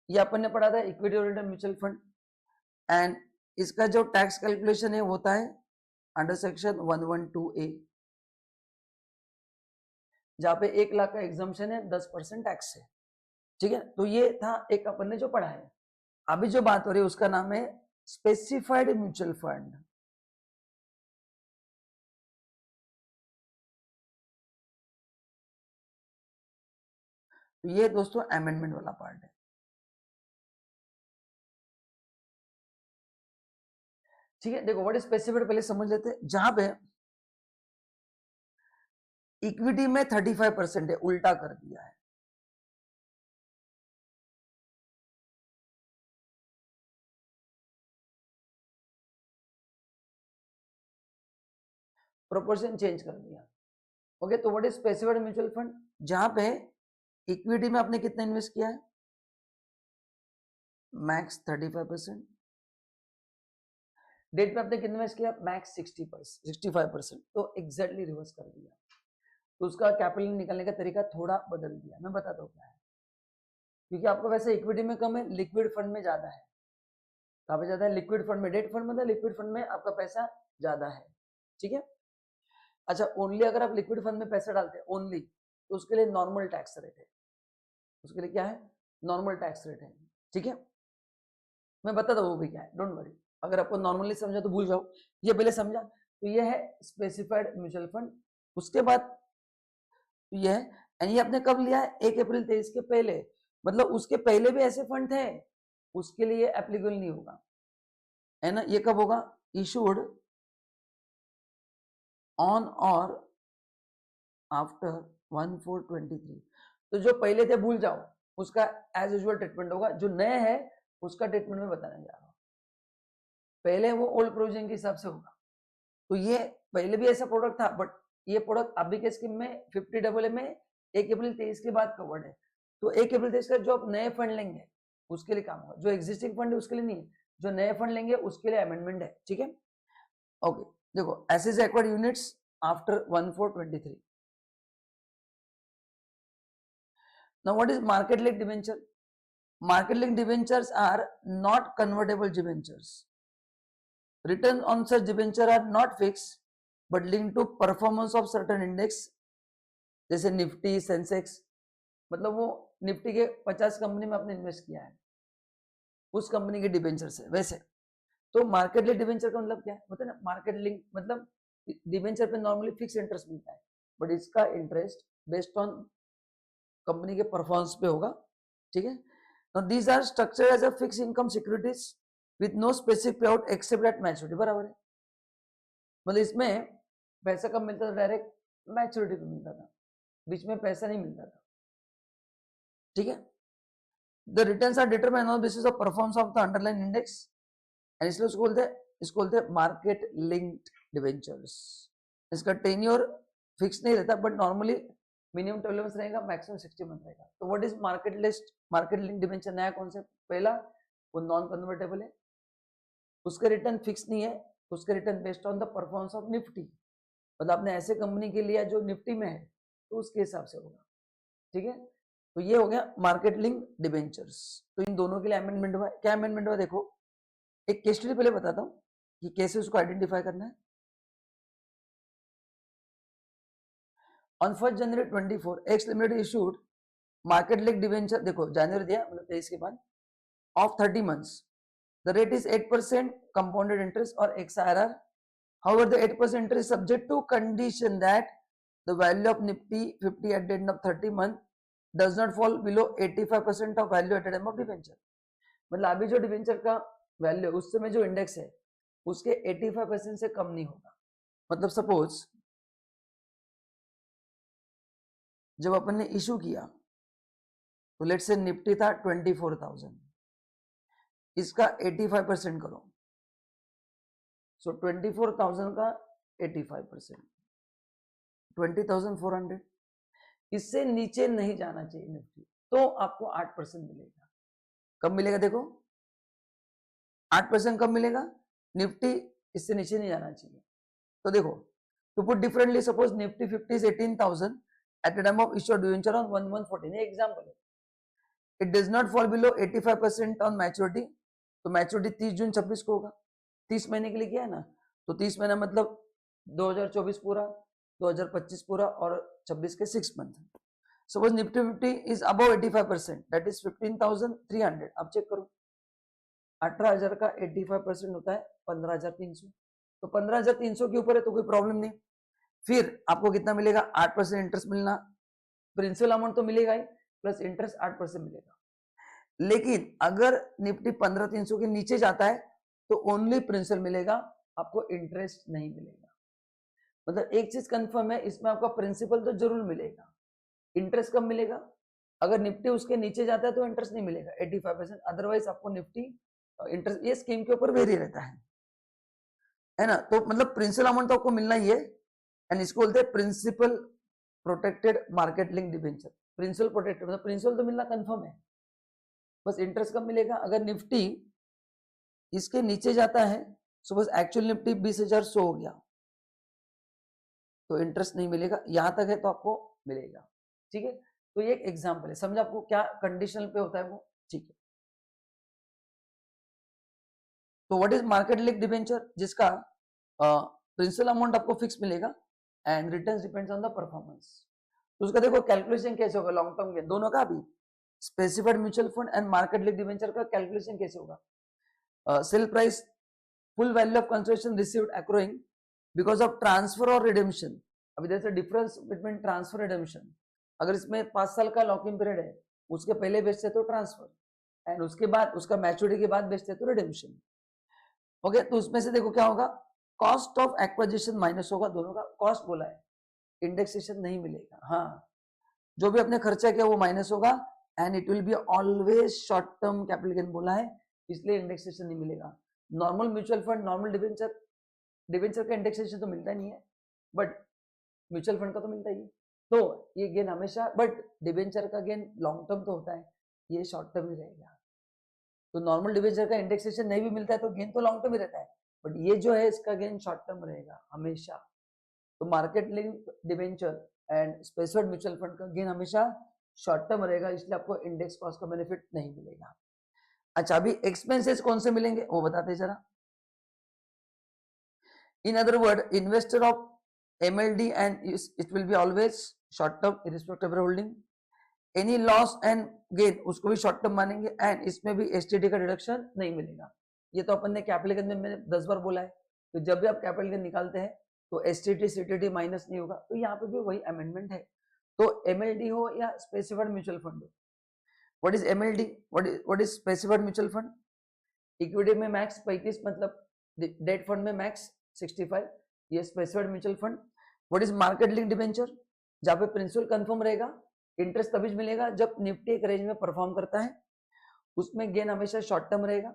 ये अपन ने पढ़ा था equity oriented mutual fund. And इसका जो टैक्स कैलकुलेशन है होता है अंडर सेक्शन 112A, जहां पे 1 लाख का एग्जम्पशन है 10% टैक्स है। ठीक है, तो ये था एक अपन ने जो पढ़ा है। अभी जो बात हो रही है उसका नाम है स्पेसिफाइड म्यूचुअल फंड। तो ये दोस्तों अमेंडमेंट वाला पार्ट है। ठीक है, देखो व्हाट इज स्पेसिफाइड पहले समझ लेते हैं। जहां पे इक्विटी में 35% है, उल्टा कर दिया है। प्रोपोर्शन चेंज कर दिया। ओके, तो what is specified mutual fund? जहां पे इक्विटी में आपने कितना इन्वेस्ट किया है, मैक्स 35%, डेट पे आपने कितना इन्वेस्ट किया, मैक्स 65%, तो एग्जैक्टली रिवर्स कर दिया। तो उसका कैपिटल निकालने का तरीका थोड़ा बदल दिया। मैं बताता हूँ क्या है, क्योंकि आपको वैसे इक्विटी में कम है, लिक्विड फंड में ज्यादा है। कहाँ पे ज्यादा है? लिक्विड फंड में। डेट फंड में, लिक्विड फंड में आपका पैसा ज्यादा है। ठीक है, अच्छा, ओनली अगर आप लिक्विड फंड में पैसा डालते हैं ओनली, तो उसके लिए नॉर्मल टैक्स रेट है। उसके लिए क्या है? नॉर्मल टैक्स रेट है। ठीक है, मैं बताता हूँ वो भी क्या है, डोंट वरी। अगर आपको नॉर्मली समझा तो भूल जाओ, ये पहले समझा। तो ये है स्पेसिफाइड म्यूचुअल फंड। उसके बाद ये है, एंड ये आपने कब लिया है? 1 अप्रैल 23 के पहले। मतलब उसके पहले भी ऐसे फंड थे, उसके लिए एप्लीकेबल नहीं होगा, है ना। ये कब होगा? इशूड ऑन और आफ्टर 1/4/23। तो जो पहले थे भूल जाओ, उसका एज यूजुअल ट्रीटमेंट होगा। जो नए है उसका ट्रीटमेंट में बताने जा रहा हूं। पहले वो ओल्ड प्रोविजन के हिसाब से होगा। तो ये पहले भी ऐसा प्रोडक्ट था, बट ये प्रोडक्ट अभी के स्कीम में 50AA में 1 अप्रैल 23 के बाद कवर्ड है। तो 1 अप्रैल 23 का जो आप नए फंड लेंगे उसके लिए काम होगा। जो एग्जिस्टिंग फंड है उसके लिए नहीं है, जो नए फंड लेंगे उसके लिए अमेंडमेंट है। ठीक है, ओके। देखो, assets acquired units after 1/4/23। Now what is market linked debenture? Market linked debentures are not convertible debentures. Returns on such debenture are not fixed. But link to performance of certain index, जैसे निफ्टी, सेंसेक्स, मतलब वो Nifty के 50 company में आपने invest किया है, उस company के डिबेंचर से। वैसे तो मार्केट लिंक डिबेंचर का मतलब क्या है, होता है ना, मार्केट लिंक मतलब डिबेंचर पे नॉर्मली फिक्स इंटरेस्ट मिलता है, बट इसका इंटरेस्ट बेस्ड ऑन कंपनी के परफॉर्मेंस पे होगा, ठीक है। Now these are structured as a fix income securities with no specific pay out except at maturity, बराबर है। मतलब इसमें पैसा कब मिलता था, डायरेक्ट मैच्योरिटी पे मिलता था, बीच में पैसा नहीं मिलता था, ठीक है। The returns are determined on basis of performance of the underline index, and इसलिए इसको बोलते हैं मार्केट लिंक्ड डिबेंचर्स। इसका टेन्योर फिक्स नहीं रहता, बट नॉर्मली मिनिमम 12 मंथ रहेगा, मैक्सिमम 60 मंथ रहेगा। तो what is market link debenture, नया कॉन्सेप्ट। पहला, वो नॉन कन्वर्टेबल है, उसका रिटर्न फिक्स नहीं है, उसका return based on the performance of Nifty, मतलब आपने ऐसे कंपनी के लिया जो निफ्टी में है तो उसके हिसाब से होगा, ठीक है। तो ये हो गया मार्केट लिंक डिबेंचर्स। तो इन दोनों के लिए अमेंडमेंट हुआ है। क्या अमेंडमेंट हुआ, देखो एक केस स्टडी पहले बताता हूँ कि कैसे उसको आइडेंटिफाई करना है। On 1 January 24 x limited issued market link debenture, देखो जनवरी दिया मतलब 23 के बाद, of 30 months, the rate is 8% compounded interest और XIRR. However, the 8% interest is subject to condition that the value of Nifty 50 at the end of 30 month does not fall below 85% of value at the time of debenture. मतलब अभी जो debenture का value उस समय जो index है उसके 85% से कम नहीं होगा। मतलब सपोज जब अपन ने इशू किया तो लेट्स से निफ्टी था 24,000, इसका 85% करो, सो 24,000 का 85%, 20,400, इससे नीचे नहीं जाना चाहिए निफ्टी, तो आपको 8% मिलेगा। कब मिलेगा, देखो 8% कब मिलेगा, निफ्टी इससे नीचे नहीं जाना चाहिए। तो देखो, to put differently, suppose Nifty 50 is 18,000 at the time of issue of debenture on 1/1/14, ये एग्जांपल है। It does not fall below 85% on maturity, तो मैच्योरिटी 30 जून 26 को होगा, 30 महीने के लिए किया है ना, तो 30 महीना मतलब 2024 पूरा, 2025 पूरा और 26 के 6 month. Suppose Nifty 50 is above 85%, that is 15,300। अब चेक करो, 18,000 का 85% होता है 15,300, तो 15,300 के ऊपर है तो कोई प्रॉब्लम नहीं। फिर आपको कितना मिलेगा, 8% इंटरेस्ट मिलना, प्रिंसिपल अमाउंट तो मिलेगा ही, प्लस इंटरेस्ट 8% मिलेगा। लेकिन अगर निफ्टी 15,300 के नीचे जाता है तो ओनली प्रिंसिपल मिलेगा, आपको इंटरेस्ट नहीं मिलेगा। मतलब एक चीज कंफर्म है, इसमें आपका प्रिंसिपल तो जरूर मिलेगा, इंटरेस्ट कब मिलेगा, अगर निफ्टी उसके नीचे जाता है तो इंटरेस्ट नहीं मिलेगा 85%, अदरवाइज आपको निफ्टी इंटरेस्ट, ये स्कीम के ऊपर वेरी रहता है ना। तो मतलब प्रिंसिपल अमाउंट तो आपको मिलना ही है, एंड इसको बोलते हैं principal protected market link debenture. Principal protected मतलब प्रिंसिपल तो मिलना कंफर्म है, बस इंटरेस्ट कब मिलेगा, अगर निफ्टी इसके नीचे जाता है, सपोज एक्चुअल निफ्टी 20,100 हो गया तो इंटरेस्ट नहीं मिलेगा, यहां तक है तो आपको मिलेगा, ठीक है। तो ये एक एग्जांपल है, समझ आपको क्या कंडीशन पे होता है वो, ठीक है। तो what is market link debenture, जिसका प्रिंसिपल अमाउंट आपको फिक्स मिलेगा and returns depends on the performance. तो उसका देखो कैलकुलेशन कैसे होगा, लॉन्ग टर्म गेन दोनों का, भी specified mutual fund and market link debenture का कैलकुलेशन कैसे होगा। Sale price full value of consideration received accruing because of transfer और रिडेम्पशन। अभी there is a difference between transfer redemption. अगर इसमें 5 साल का लॉकिंग पीरियड है, उसके पहले बेचते तो ट्रांसफर, एंड उसके बाद उसका मैच्योरिटी के बाद बेचते तो रिडेम्पशन। ओके, तो उसमें से देखो क्या होगा, कॉस्ट ऑफ एक्विजिशन माइनस होगा, दोनों का कॉस्ट बोला है, इंडेक्सेशन नहीं मिलेगा। हाँ, जो भी आपने खर्चा किया वो माइनस होगा, and it will be always short term capital gain बोला है, इसलिए इंडेक्सेशन नहीं मिलेगा। Normal mutual fund, normal debenture, debenture का इंडेक्सेशन तो मिलता नहीं है, बट म्यूचुअल फंड का तो मिलता ही है। तो ये गेन हमेशा, बट डिबेंचर का गेन लॉन्ग टर्म तो होता है, ये शॉर्ट टर्म ही रहेगा। तो नॉर्मल डिबेंचर का इंडेक्सेशन नहीं भी मिलता है तो गेन तो लॉन्ग टर्म ही रहता है, बट ये जो है इसका गेन शॉर्ट टर्म रहेगा हमेशा। तो market link debenture and specified mutual fund का गेन हमेशा शॉर्ट टर्म रहेगा, इसलिए आपको इंडेक्स कॉस्ट का बेनिफिट नहीं मिलेगा। अच्छा, अभी एक्सपेंसेस कौन से मिलेंगे वो बताते जरा। In other word, investor of MLD and it will be always short term irrespective of holding. Any loss and gain उसको भी शॉर्ट टर्म मानेंगे एंड इसमें भी एसटीडी का डिडक्शन नहीं मिलेगा। ये तो अपन ने कैपिटल गेन में मैंने 10 बार बोला है, तो जब भी आप कैपिटल गेन निकालते हैं तो एसटीडी सीटीडी माइनस नहीं होगा, तो यहाँ पे भी वही अमेंडमेंट है। तो एमएलडी हो या स्पेसिफाइड म्यूचुअल फंड हो, what is MLD, what is specified mutual fund? Equity में मैक्स 35, मतलब डेट फंड में मैक्स 65, ये specified mutual fund. What is market link debenture? जहाँ पे प्रिंसिपल कंफर्म रहेगा, इंटरेस्ट तभी मिलेगा जब निफ्टी एक रेंज में परफॉर्म करता है, उसमें गेन हमेशा शॉर्ट टर्म रहेगा,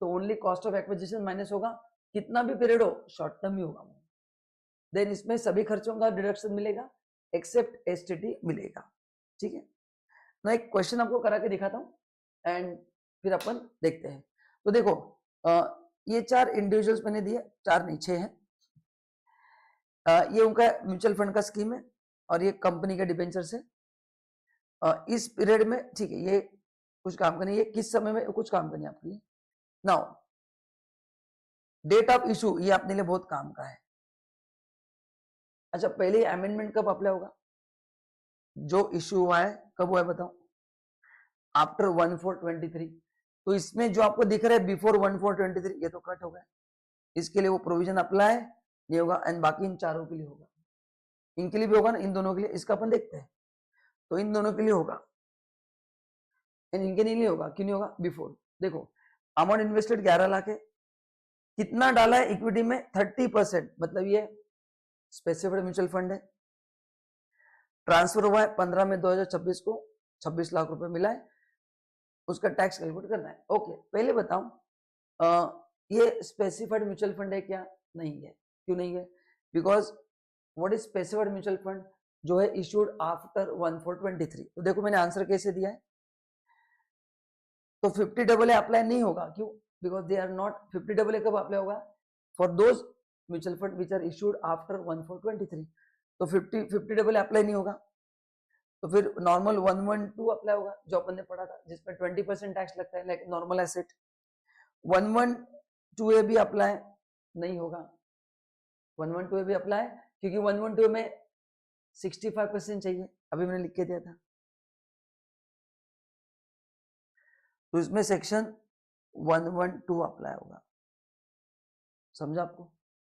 तो only cost of acquisition minus होगा, कितना भी पीरियड हो शॉर्ट टर्म ही होगा। देन इसमें सभी खर्चों का डिडक्शन मिलेगा एक्सेप्ट एसटीटी मिलेगा। ठीक है, मैं एक क्वेश्चन आपको करा के दिखाता हूँ एंड फिर अपन देखते हैं। तो देखो ये 4 इंडिविजुअल्स मैंने दिए, 4 नहीं 6 हैं। ये उनका म्यूचुअल फंड का स्कीम है और ये कंपनी का डिबेंचर है। इस पीरियड में ठीक है, ये कुछ काम करनी है, किस समय में कुछ काम करनी है आपके लिए। नाउ डेट ऑफ इशू, ये अपने लिए बहुत काम का है। अच्छा, पहले अमेंडमेंट कब अप्लाई होगा? जो इशू हुआ है कब हुआ है बताओ? आफ्टर 1/4/23। तो इसमें जो आपको दिख रहा है बिफोर 1/4/23, ये तो कट हो गया, इसके लिए वो प्रोविजन अप्लाई नहीं होगा एंड बाकी इन चारों के लिए होगा। इनके लिए भी होगा ना, इन दोनों के लिए, इसका अपन देखते हैं। तो इन दोनों के लिए होगा, इनके नहीं होगा। क्यों नहीं होगा? बिफोर देखो, अमाउंट इन्वेस्टेड 11 लाख है, कितना डाला है इक्विटी में? 30%, मतलब ये स्पेसिफाइड म्यूचुअल फंड है। ट्रांसफर हुआ है 15 में 2026 को, 26 लाख रुपए मिला है, उसका टैक्स कैलकुलेट करना है। ओके, पहले बताऊं ये स्पेसिफाइड म्यूचुअल फंड है क्या? नहीं है। क्यों नहीं है? Because what is specified mutual fund? जो है इशूड आफ्टर 1/4/23। तो देखो मैंने आंसर कैसे दिया है, तो 50AA अप्लाई नहीं होगा। क्यों? Because they are not. 50AA कब अप्लाई होगा? For those mutual fund which are issued after 1/4/23। तो 50AA अप्लाई नहीं होगा। तो फिर नॉर्मल 112 अप्लाई होगा, जो अपन ने पढ़ा था, जिसमें 20% टैक्स लगता है, लाइक नॉर्मल एसेट। 112A भी अप्लाई नहीं होगा। 112A भी अप्लाई, क्योंकि 112A में 65% चाहिए, अभी मैंने लिख के दिया था। तो इसमें सेक्शन 112 अप्लाई होगा। समझा आपको?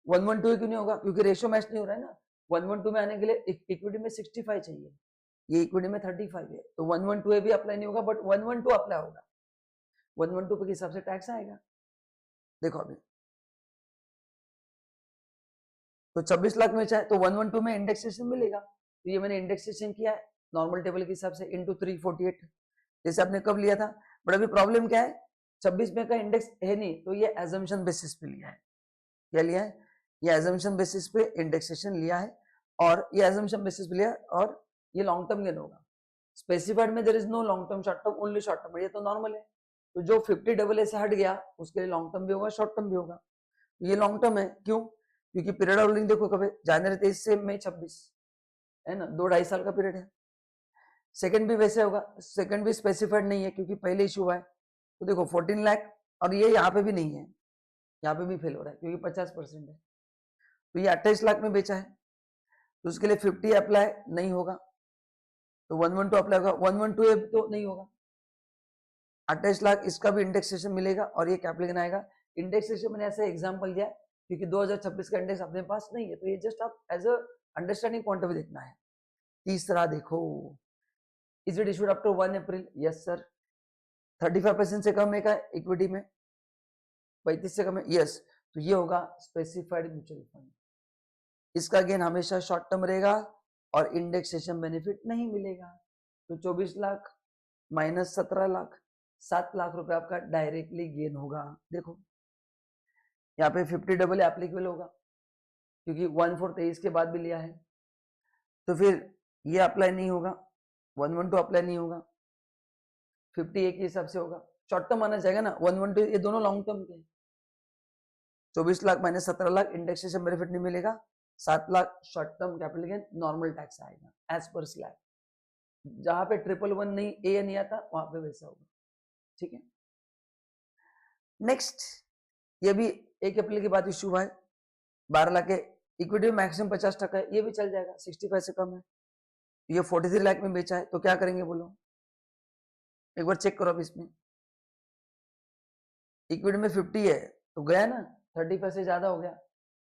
112 क्यों नहीं होगा? क्योंकि रेशियो मैच नहीं हो रहा है ना। 112 में आने के लिए इक्विटी में 65 चाहिए, ये इक्विटी में 35 है, तो 112A भी अप्लाई नहीं होगा, बट 112 अप्लाई होगा। 112 के हिसाब से टैक्स आएगा। देखो अभी तो 26 लाख में चाहे तो 112 में इंडेक्सेशन मिलेगा, तो ये मैंने इंडेक्सेशन किया है नॉर्मल टेबल के हिसाब से इंटू 348, जैसे आपने कब लिया था। बट अभी प्रॉब्लम क्या है, 26 में का इंडेक्स है नहीं, तो ये एजम्पशन बेसिस पे लिया है। क्या लिया है? ये एजम्पशन बेसिस पे इंडेक्सेशन लिया है, और ये एजम्पशन बेसिस पे लिया, और ये लॉन्ग टर्म गेन होगा। स्पेसिफाइड में there is no long term short term, only short term, ये तो नॉर्मल है। तो जो 50AA से हट गया उसके लिए लॉन्ग टर्म भी होगा, शॉर्ट टर्म भी होगा। ये लॉन्ग टर्म है, क्यों? क्योंकि पीरियड ऑफ होल्डिंग देखो कब है, जनवरी 23 से मई 26 है ना, 2-2.5 साल का पीरियड है। सेकंड भी वैसे होगा, सेकंड भी स्पेसिफाइड नहीं है क्योंकि पहले इशू हुआ है। तो देखो 14 लाख, और ये यहाँ पे भी नहीं है, यहाँ पे भी फेल हो रहा है क्योंकि 50% है। तो ये 28 लाख में बेचा है, तो उसके लिए 50 अप्लाई नहीं होगा, तो 112 अप्लाई होगा। 112 तो नहीं होगा। 28 लाख इसका भी इंडेक्सेशन मिलेगा, और ये कैपिटल गेन आएगा। इंडेक्सेशन मैंने ऐसे एग्जांपल दिया क्योंकि 2026 का इंडेक्स अपने पास नहीं है, तो ये जस्ट आप as a understanding point of view देखना है। तीसरा देखो, is it issued after 1 April? Yes sir. 35% से कम है का इक्विटी में, 35 से कम है, यस। तो ये होगा स्पेसिफाइड म्यूचुअल फंड। इसका गेन हमेशा शॉर्ट टर्म रहेगा और इंडेक्सेशन बेनिफिट नहीं मिलेगा। तो 24 लाख माइनस 17 लाख, 7 लाख रुपए आपका डायरेक्टली गेन होगा। देखो यहाँ पे 50AA एप्लीकेबल होगा क्योंकि 1/4/23 के बाद भी लिया है, तो फिर ये अप्लाई नहीं होगा, 112 अप्लाई नहीं होगा, 50 के हिसाब से होगा। शॉर्ट टर्म आना चाहिए ना, 112 ये दोनों लॉन्ग टर्म के। 24 lakh minus 17 lakh indexation benefit नहीं मिलेगा, 7 lakh short term capital gain, normal tax आएगा एज पर स्लैब। जहां पे 111 नहीं, ए नहीं आता, वहां पे वैसा होगा। ठीक है, नेक्स्ट, ये भी 1 अप्रैल के बाद इश्यू हुआ है, 12 लाख के इक्विटी में मैक्सिमम 50% है, ये भी चल जाएगा, 65 से कम है। ये 43 लाख में बेचा है, तो क्या करेंगे बोलो, एक बार चेक करो। अब इसमें इक्विटी में 50 है तो गया ना, 35 से ज्यादा हो गया,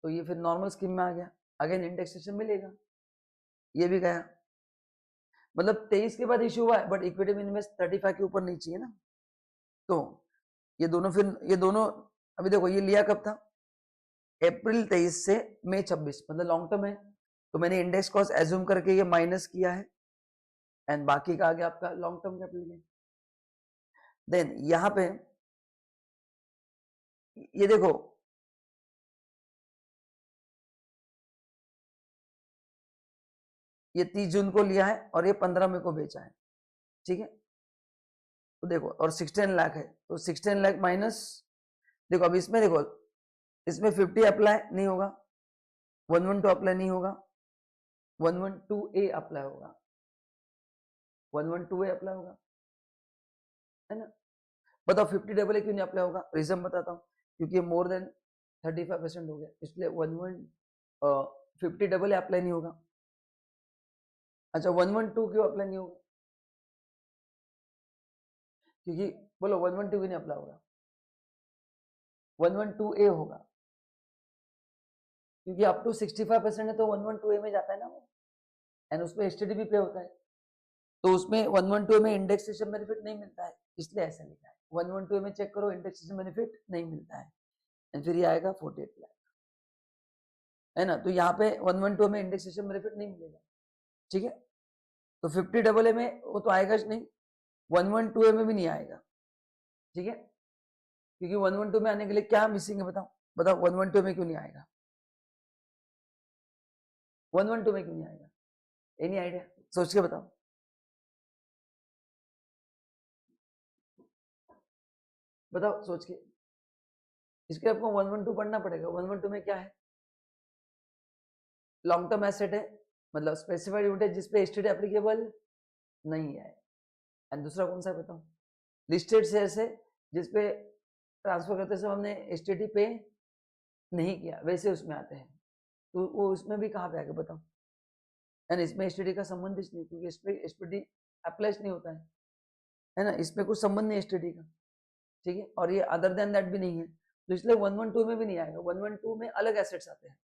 तो ये फिर नॉर्मल स्कीम में आ गया, अगेन इंडेक्सेशन मिलेगा, ये भी गया। मतलब 23 के बाद इश्यू हुआ है, बट इक्विटी में इन्वेस्ट 35 के ऊपर नहीं चाहिए ना, तो ये दोनों फिर ये दोनों अभी देखो, ये लिया कब था, अप्रैल 23 से मई 26, मतलब लॉन्ग टर्म है, तो मैंने इंडेक्स कॉस्ट एज्यूम करके ये माइनस किया है, एंड बाकी का आ गया आपका long term capital gain. Then यहां पे ये देखो, ये 30 जून को लिया है और ये 15 मई को बेचा है, ठीक है। तो देखो, और 16 लाख है, तो 16 लाख माइनस, देखो अब इसमें देखो, इसमें 50 अप्लाई नहीं होगा, 112 अप्लाई नहीं होगा, 112A अप्लाई होगा, 112A अप्लाई होगा, है ना। बताओ 50 डबल ए क्यों नहीं अप्लाई होगा, रीजन बताता हूँ, क्योंकि ये मोर देन 35% हो गया, इसलिए 50 डबल ए अप्लाई नहीं होगा। अच्छा 112 क्यों अप्लाई नहीं होगा, क्योंकि बोलो 112 क्यों नहीं अप्लाई होगा, 112A होगा, क्योंकि अप टू 65% है तो 112A में जाता है ना वो, एंड उसमें एसटीडी भी पे होता है, तो उसमें 112A में इंडेक्सेशन बेनिफिट नहीं मिलता है, इसलिए ऐसा लिखा है। 112A में चेक करो, इंडेक्सेशन बेनिफिट नहीं मिलता है, एंड फिर ये आएगा 48 लाख, है ना। तो यहाँ पे 112 में इंडेक्सेशन बेनिफिट नहीं मिलेगा, ठीक है। तो 50 डबल ए में वो तो आएगा नहीं, 112A में भी नहीं आएगा, ठीक है, क्योंकि 112 में आने के लिए क्या मिसिंग है, बताओ बताओ 112 में क्यों नहीं आएगा, 112 में क्यों नहीं आएगा, एनी आइडिया, सोच के बताओ। बताओ सोच के, इसके आपको 112 पढ़ना पड़ेगा। 112 में क्या है, लॉन्ग टर्म एसेट है, मतलब स्पेसिफाइड यूनिट है जिसपे एसटीडी एप्लीकेबल नहीं है, एंड दूसरा कौन सा है बताओ, लिस्टेड शेयर्स है जिसपे ट्रांसफर करते समय हमने एसटीडी पे नहीं किया, वैसे उसमें आते हैं, तो वो उसमें भी कहाँ पे आएगा बताओ, एंड इसमें एसटीडी का संबंध नहीं, क्योंकि इसमें एसटीडी अप्लाई नहीं होता है ना, इसमें कुछ संबंध नहीं एसटीडी का, ठीक है, और ये अदर देन दैट भी नहीं है, तो इसलिए 112 में भी नहीं आएगा, 112 में अलग एसेट्स आते हैं,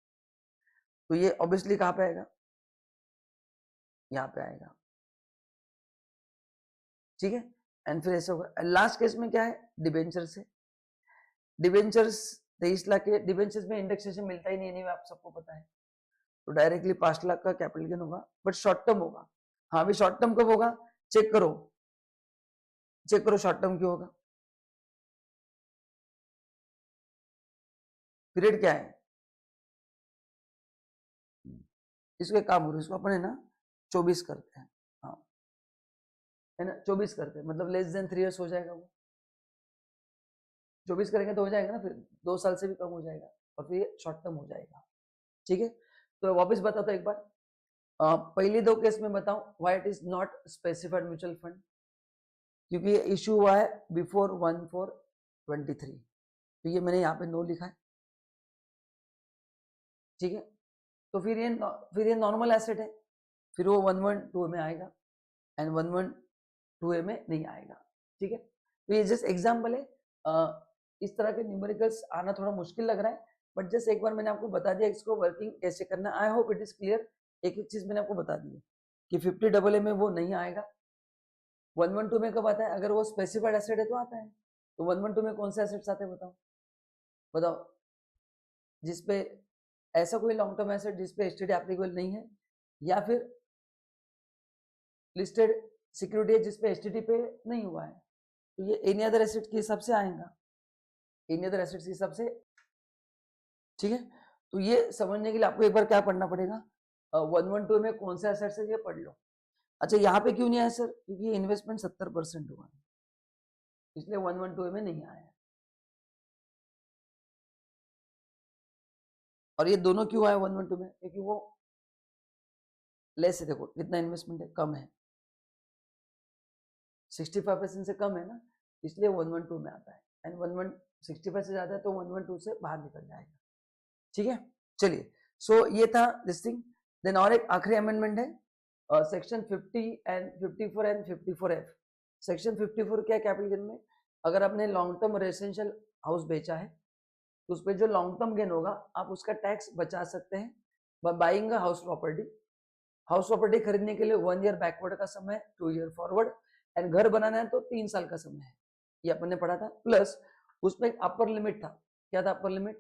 तो ये ऑब्वियसली कहाँ पे आएगा, यहाँ पे आएगा, ठीक है। एंड फिर ऐसा होगा, लास्ट केस में क्या है, डिबेंचर्स है, डिबेंचर्स 23 लाख के डिबेंचर्स में इंडेक्सेशन मिलता ही नहीं है, आप सबको पता है, तो डायरेक्टली 5 लाख का कैपिटल गेन होगा, बट शॉर्ट टर्म होगा। हाँ भी शॉर्ट टर्म कब होगा, चेक करो, चेक करो शॉर्ट टर्म क्यों होगा, पीरियड क्या है, इसको एक काम करो, इसको अपने ना 24 करते हैं, हाँ है ना, 24 करते हैं, मतलब लेस देन 3 इयर्स हो जाएगा वो, 24 करेंगे तो हो जाएगा ना, फिर 2 साल से भी कम हो जाएगा, और फिर ये शॉर्ट टर्म हो जाएगा, ठीक है। तो वापस बताता हूँ एक बार, पहले 2 केस में बताऊं why it is not specified mutual fund, क्योंकि ये इशू हुआ है बिफोर 1/4/23, तो ये मैंने यहाँ पे नो लिखा है, ठीक है। तो फिर ये नॉर्मल एसेट है, फिर वो 112 में आएगा, एंड 112A में नहीं आएगा, ठीक है। तो ये जस्ट एग्जाम्पल है, इस तरह के न्यूमेरिकल्स आना थोड़ा मुश्किल लग रहा है, बट जस्ट एक बार मैंने आपको बता दिया इसको वर्किंग कैसे करना, आई होप इट इज क्लियर। एक एक चीज मैंने आपको बता दी है कि 50 डबल ए में वो नहीं आएगा, 112 में कब आता है, अगर वो स्पेसिफाइड एसेट है तो आता है, तो 112 में कौन से एसेट्स आते हैं बताओ, बताओ जिसपे ऐसा कोई लॉन्ग टर्म एसेट जिसपे एसटीडी एप्लीकेबल नहीं है, या फिर लिस्टेड सिक्योरिटी है जिसपे एसटीडी पे नहीं हुआ है, तो ये एनी अदर एसेट के हिसाब से आएगा, एनी अदर एसेट्स के हिसाब से, ठीक है। तो ये समझने के लिए आपको एक बार क्या पढ़ना पड़ेगा, 112 में कौन सा एसेट्स है ये पढ़ लो। अच्छा यहाँ पे क्यों नहीं आया सर, क्योंकि इन्वेस्टमेंट 70% हुआ है, इसलिए 112 में नहीं आया, और ये दोनों क्यों आया 112 में, क्योंकि वो लेस है, देखो कितना इन्वेस्टमेंट है, कम है, 65% से कम है ना, इसलिए 112 में आता है, एंड 65 से ज्यादा है तो 112 से बाहर निकल जाएगा, ठीक है। चलिए सो ये था दिस थिंग। देन और एक आखिरी अमेंडमेंट है section 50 and 54 and 54F। Section 54 क्या है कैपिटल गेन में, अगर आपने लॉन्ग टर्म रेजिडेंशियल हाउस बेचा है तो उस पर जो लॉन्ग टर्म गेन होगा आप उसका टैक्स बचा सकते हैं by buying a house property. House property खरीदने के लिए 1 ईयर बैकवर्ड का समय, 2 ईयर फॉरवर्ड, एंड घर बनाना है तो 3 साल का समय है, ये अपन ने पढ़ा था। प्लस उसमें एक अपर लिमिट था। क्या था अपर लिमिट,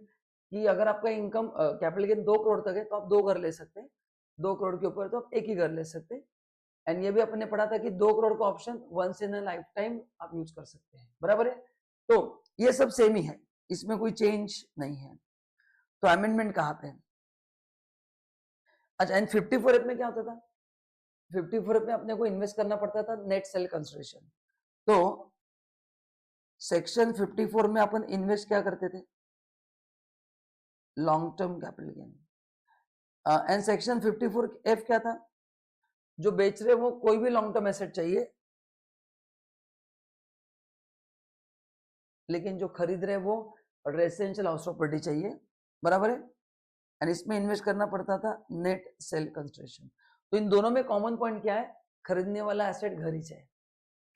कि अगर आपका इनकम कैपिटल गेन 2 करोड़ तक है तो आप 2 घर ले सकते हैं, 2 करोड़ के ऊपर तो आप एक ही घर ले सकते हैं। एंड ये भी अपन ने पढ़ा था कि 2 करोड़ का option once in a life time आप यूज कर सकते हैं, बराबर है। तो ये सब सेम ही है, इसमें कोई चेंज नहीं है। तो अमेंडमेंट कहाँ पे है? अच्छा, एंड 54 में क्या होता था, 54 में अपने को इन्वेस्ट करना पड़ता था नेट सेल कंसिडरेशन। तो सेक्शन 54 में अपन इन्वेस्ट क्या करते थे, long term capital gain. And section 54F क्या था, जो बेच रहे वो कोई भी लॉन्ग टर्म एसेट चाहिए, लेकिन जो खरीद रहे वो रेजिडेंशियल हाउस प्रॉपर्टी चाहिए, बराबर है। एंड इसमें इन्वेस्ट करना पड़ता था नेट सेल कंसिडरेशन। तो इन दोनों में कॉमन पॉइंट क्या है, खरीदने वाला एसेट घर ही चाहिए।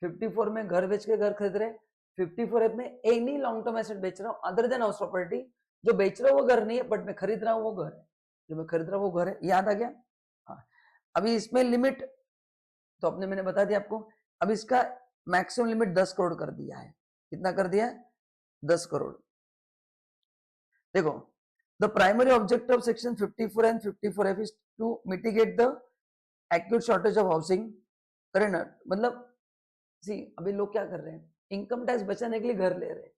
54 में घर बेच के घर खरीद रहे, 54 में एनी लॉन्ग टर्म एसेट बेच रहा हूँ अदर देन हाउस प्रॉपर्टी। जो बेच रहा हूँ वो घर नहीं है, बट मैं खरीद रहा हूँ वो घर है, जो मैं खरीद रहा हूँ वो घर है। याद आ गया? हाँ। अभी इसमें लिमिट तो अपने मैंने बता दिया आपको। अब इसका मैक्सिमम लिमिट 10 करोड़ कर दिया है। कितना कर दिया है? 10 करोड़। देखो, the primary object of section 54 and 54F is to mitigate the acute shortage of housing. Correct ना? मतलब सी अभी लोग क्या कर रहे हैं, इनकम टैक्स बचाने के लिए घर ले रहे हैं,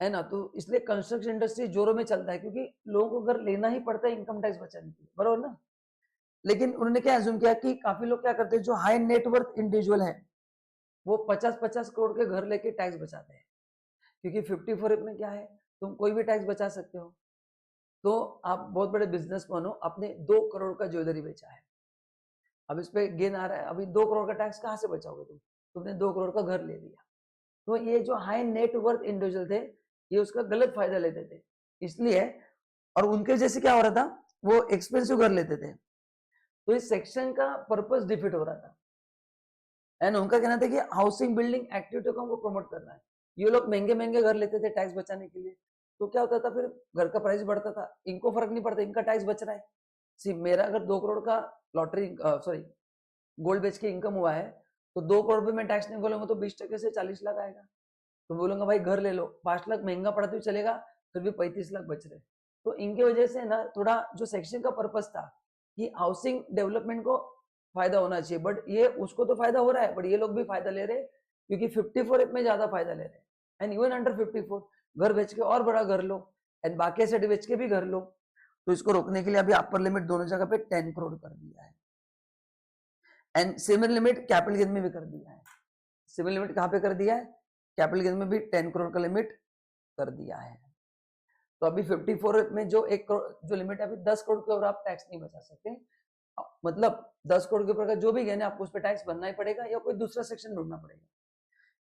है ना। तो इसलिए कंस्ट्रक्शन इंडस्ट्री जोरों में चलता है, क्योंकि लोगों को घर लेना ही पड़ता है इनकम टैक्स बचाने के लिए, बरोबर ना। लेकिन उन्होंने क्या एज्यूम किया कि काफी लोग क्या करते हैं, जो हाई नेटवर्थ इंडिविजुअल है वो 50-50 करोड़ के घर लेके टैक्स बचाते हैं, क्योंकि 54 में क्या है, तुम कोई भी टैक्स बचा सकते हो। तो आप बहुत बड़े बिजनेसमैन हो, आपने 2 करोड़ का ज्वेलरी बेचा है, अब इस पे गेन आ रहा है, अभी 2 करोड़ का टैक्स कहाँ से बचाओगे तुमने 2 करोड़ का घर ले लिया। तो ये जो हाई नेटवर्थ इंडिविजुअल थे ये उसका गलत फायदा लेते थे, इसलिए। और उनके जैसे क्या हो रहा था, वो एक्सपेंसिव घर लेते थे, तो इस सेक्शन का पर्पस डिफीट हो रहा था। एंड उनका कहना था कि हाउसिंग बिल्डिंग एक्टिविटी को हमको प्रमोट करना है। ये लोग महंगे महंगे घर लेते थे टैक्स बचाने के लिए, तो क्या होता था, फिर घर का प्राइस बढ़ता था, इनको फर्क नहीं पड़ता, इनका टैक्स बच रहा है। सी मेरा अगर 2 करोड़ का लॉटरी सॉरी गोल्ड बेच के इनकम हुआ है, तो 2 करोड़ पे मैं टैक्स नहीं बोलूंगा तो 20% से 40 लाख आएगा। तो बोलूंगा भाई घर ले लो, 5 लाख महंगा पड़ा तो चलेगा, फिर भी 35 लाख बच रहे। तो इनके वजह से ना थोड़ा जो सेक्शन का पर्पस था कि हाउसिंग डेवलपमेंट को फायदा होना चाहिए, बट ये उसको तो फायदा हो रहा है, बट ये लोग भी फायदा ले रहे हैं, क्योंकि 54 में ज्यादा फायदा ले रहे हैं। एंड इवन अंडर 54 घर बेच के और बड़ा घर लो, एंड बाकी एसेट बेच के भी घर लो। तो इसको रोकने के लिए अभी अपर लिमिट दोनों जगह पे 10 करोड़ कर दिया है, and similar limit capital gain में भी कर दिया है। सिमिलर लिमिट कहां पे कर दिया है, कैपिटल गेन में भी 10 करोड़ का लिमिट कर दिया है। तो अभी 54 में जो 1 करोड़ जो लिमिट है, अभी 10 करोड़ के ऊपर आप टैक्स नहीं बचा सकते, मतलब 10 करोड़ के ऊपर का जो भी गेन है आपको उस पर टैक्स भरना ही पड़ेगा या कोई दूसरा सेक्शन ढूंढना पड़ेगा।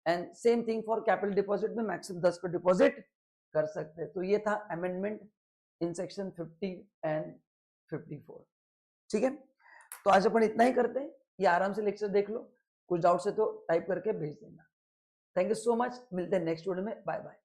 And same thing for capital deposit में मैक्सिमम 10 करोड़ डिपॉजिट कर सकते हैं। तो ये था अमेंडमेंट इन सेक्शन 50 एंड 54। ठीक है, तो आज अपन इतना ही करते हैं, ये आराम से लेक्चर देख लो, कुछ डाउट है तो टाइप करके भेज देना। थैंक यू सो मच, मिलते हैं नेक्स्ट वीडियो में, बाय बाय।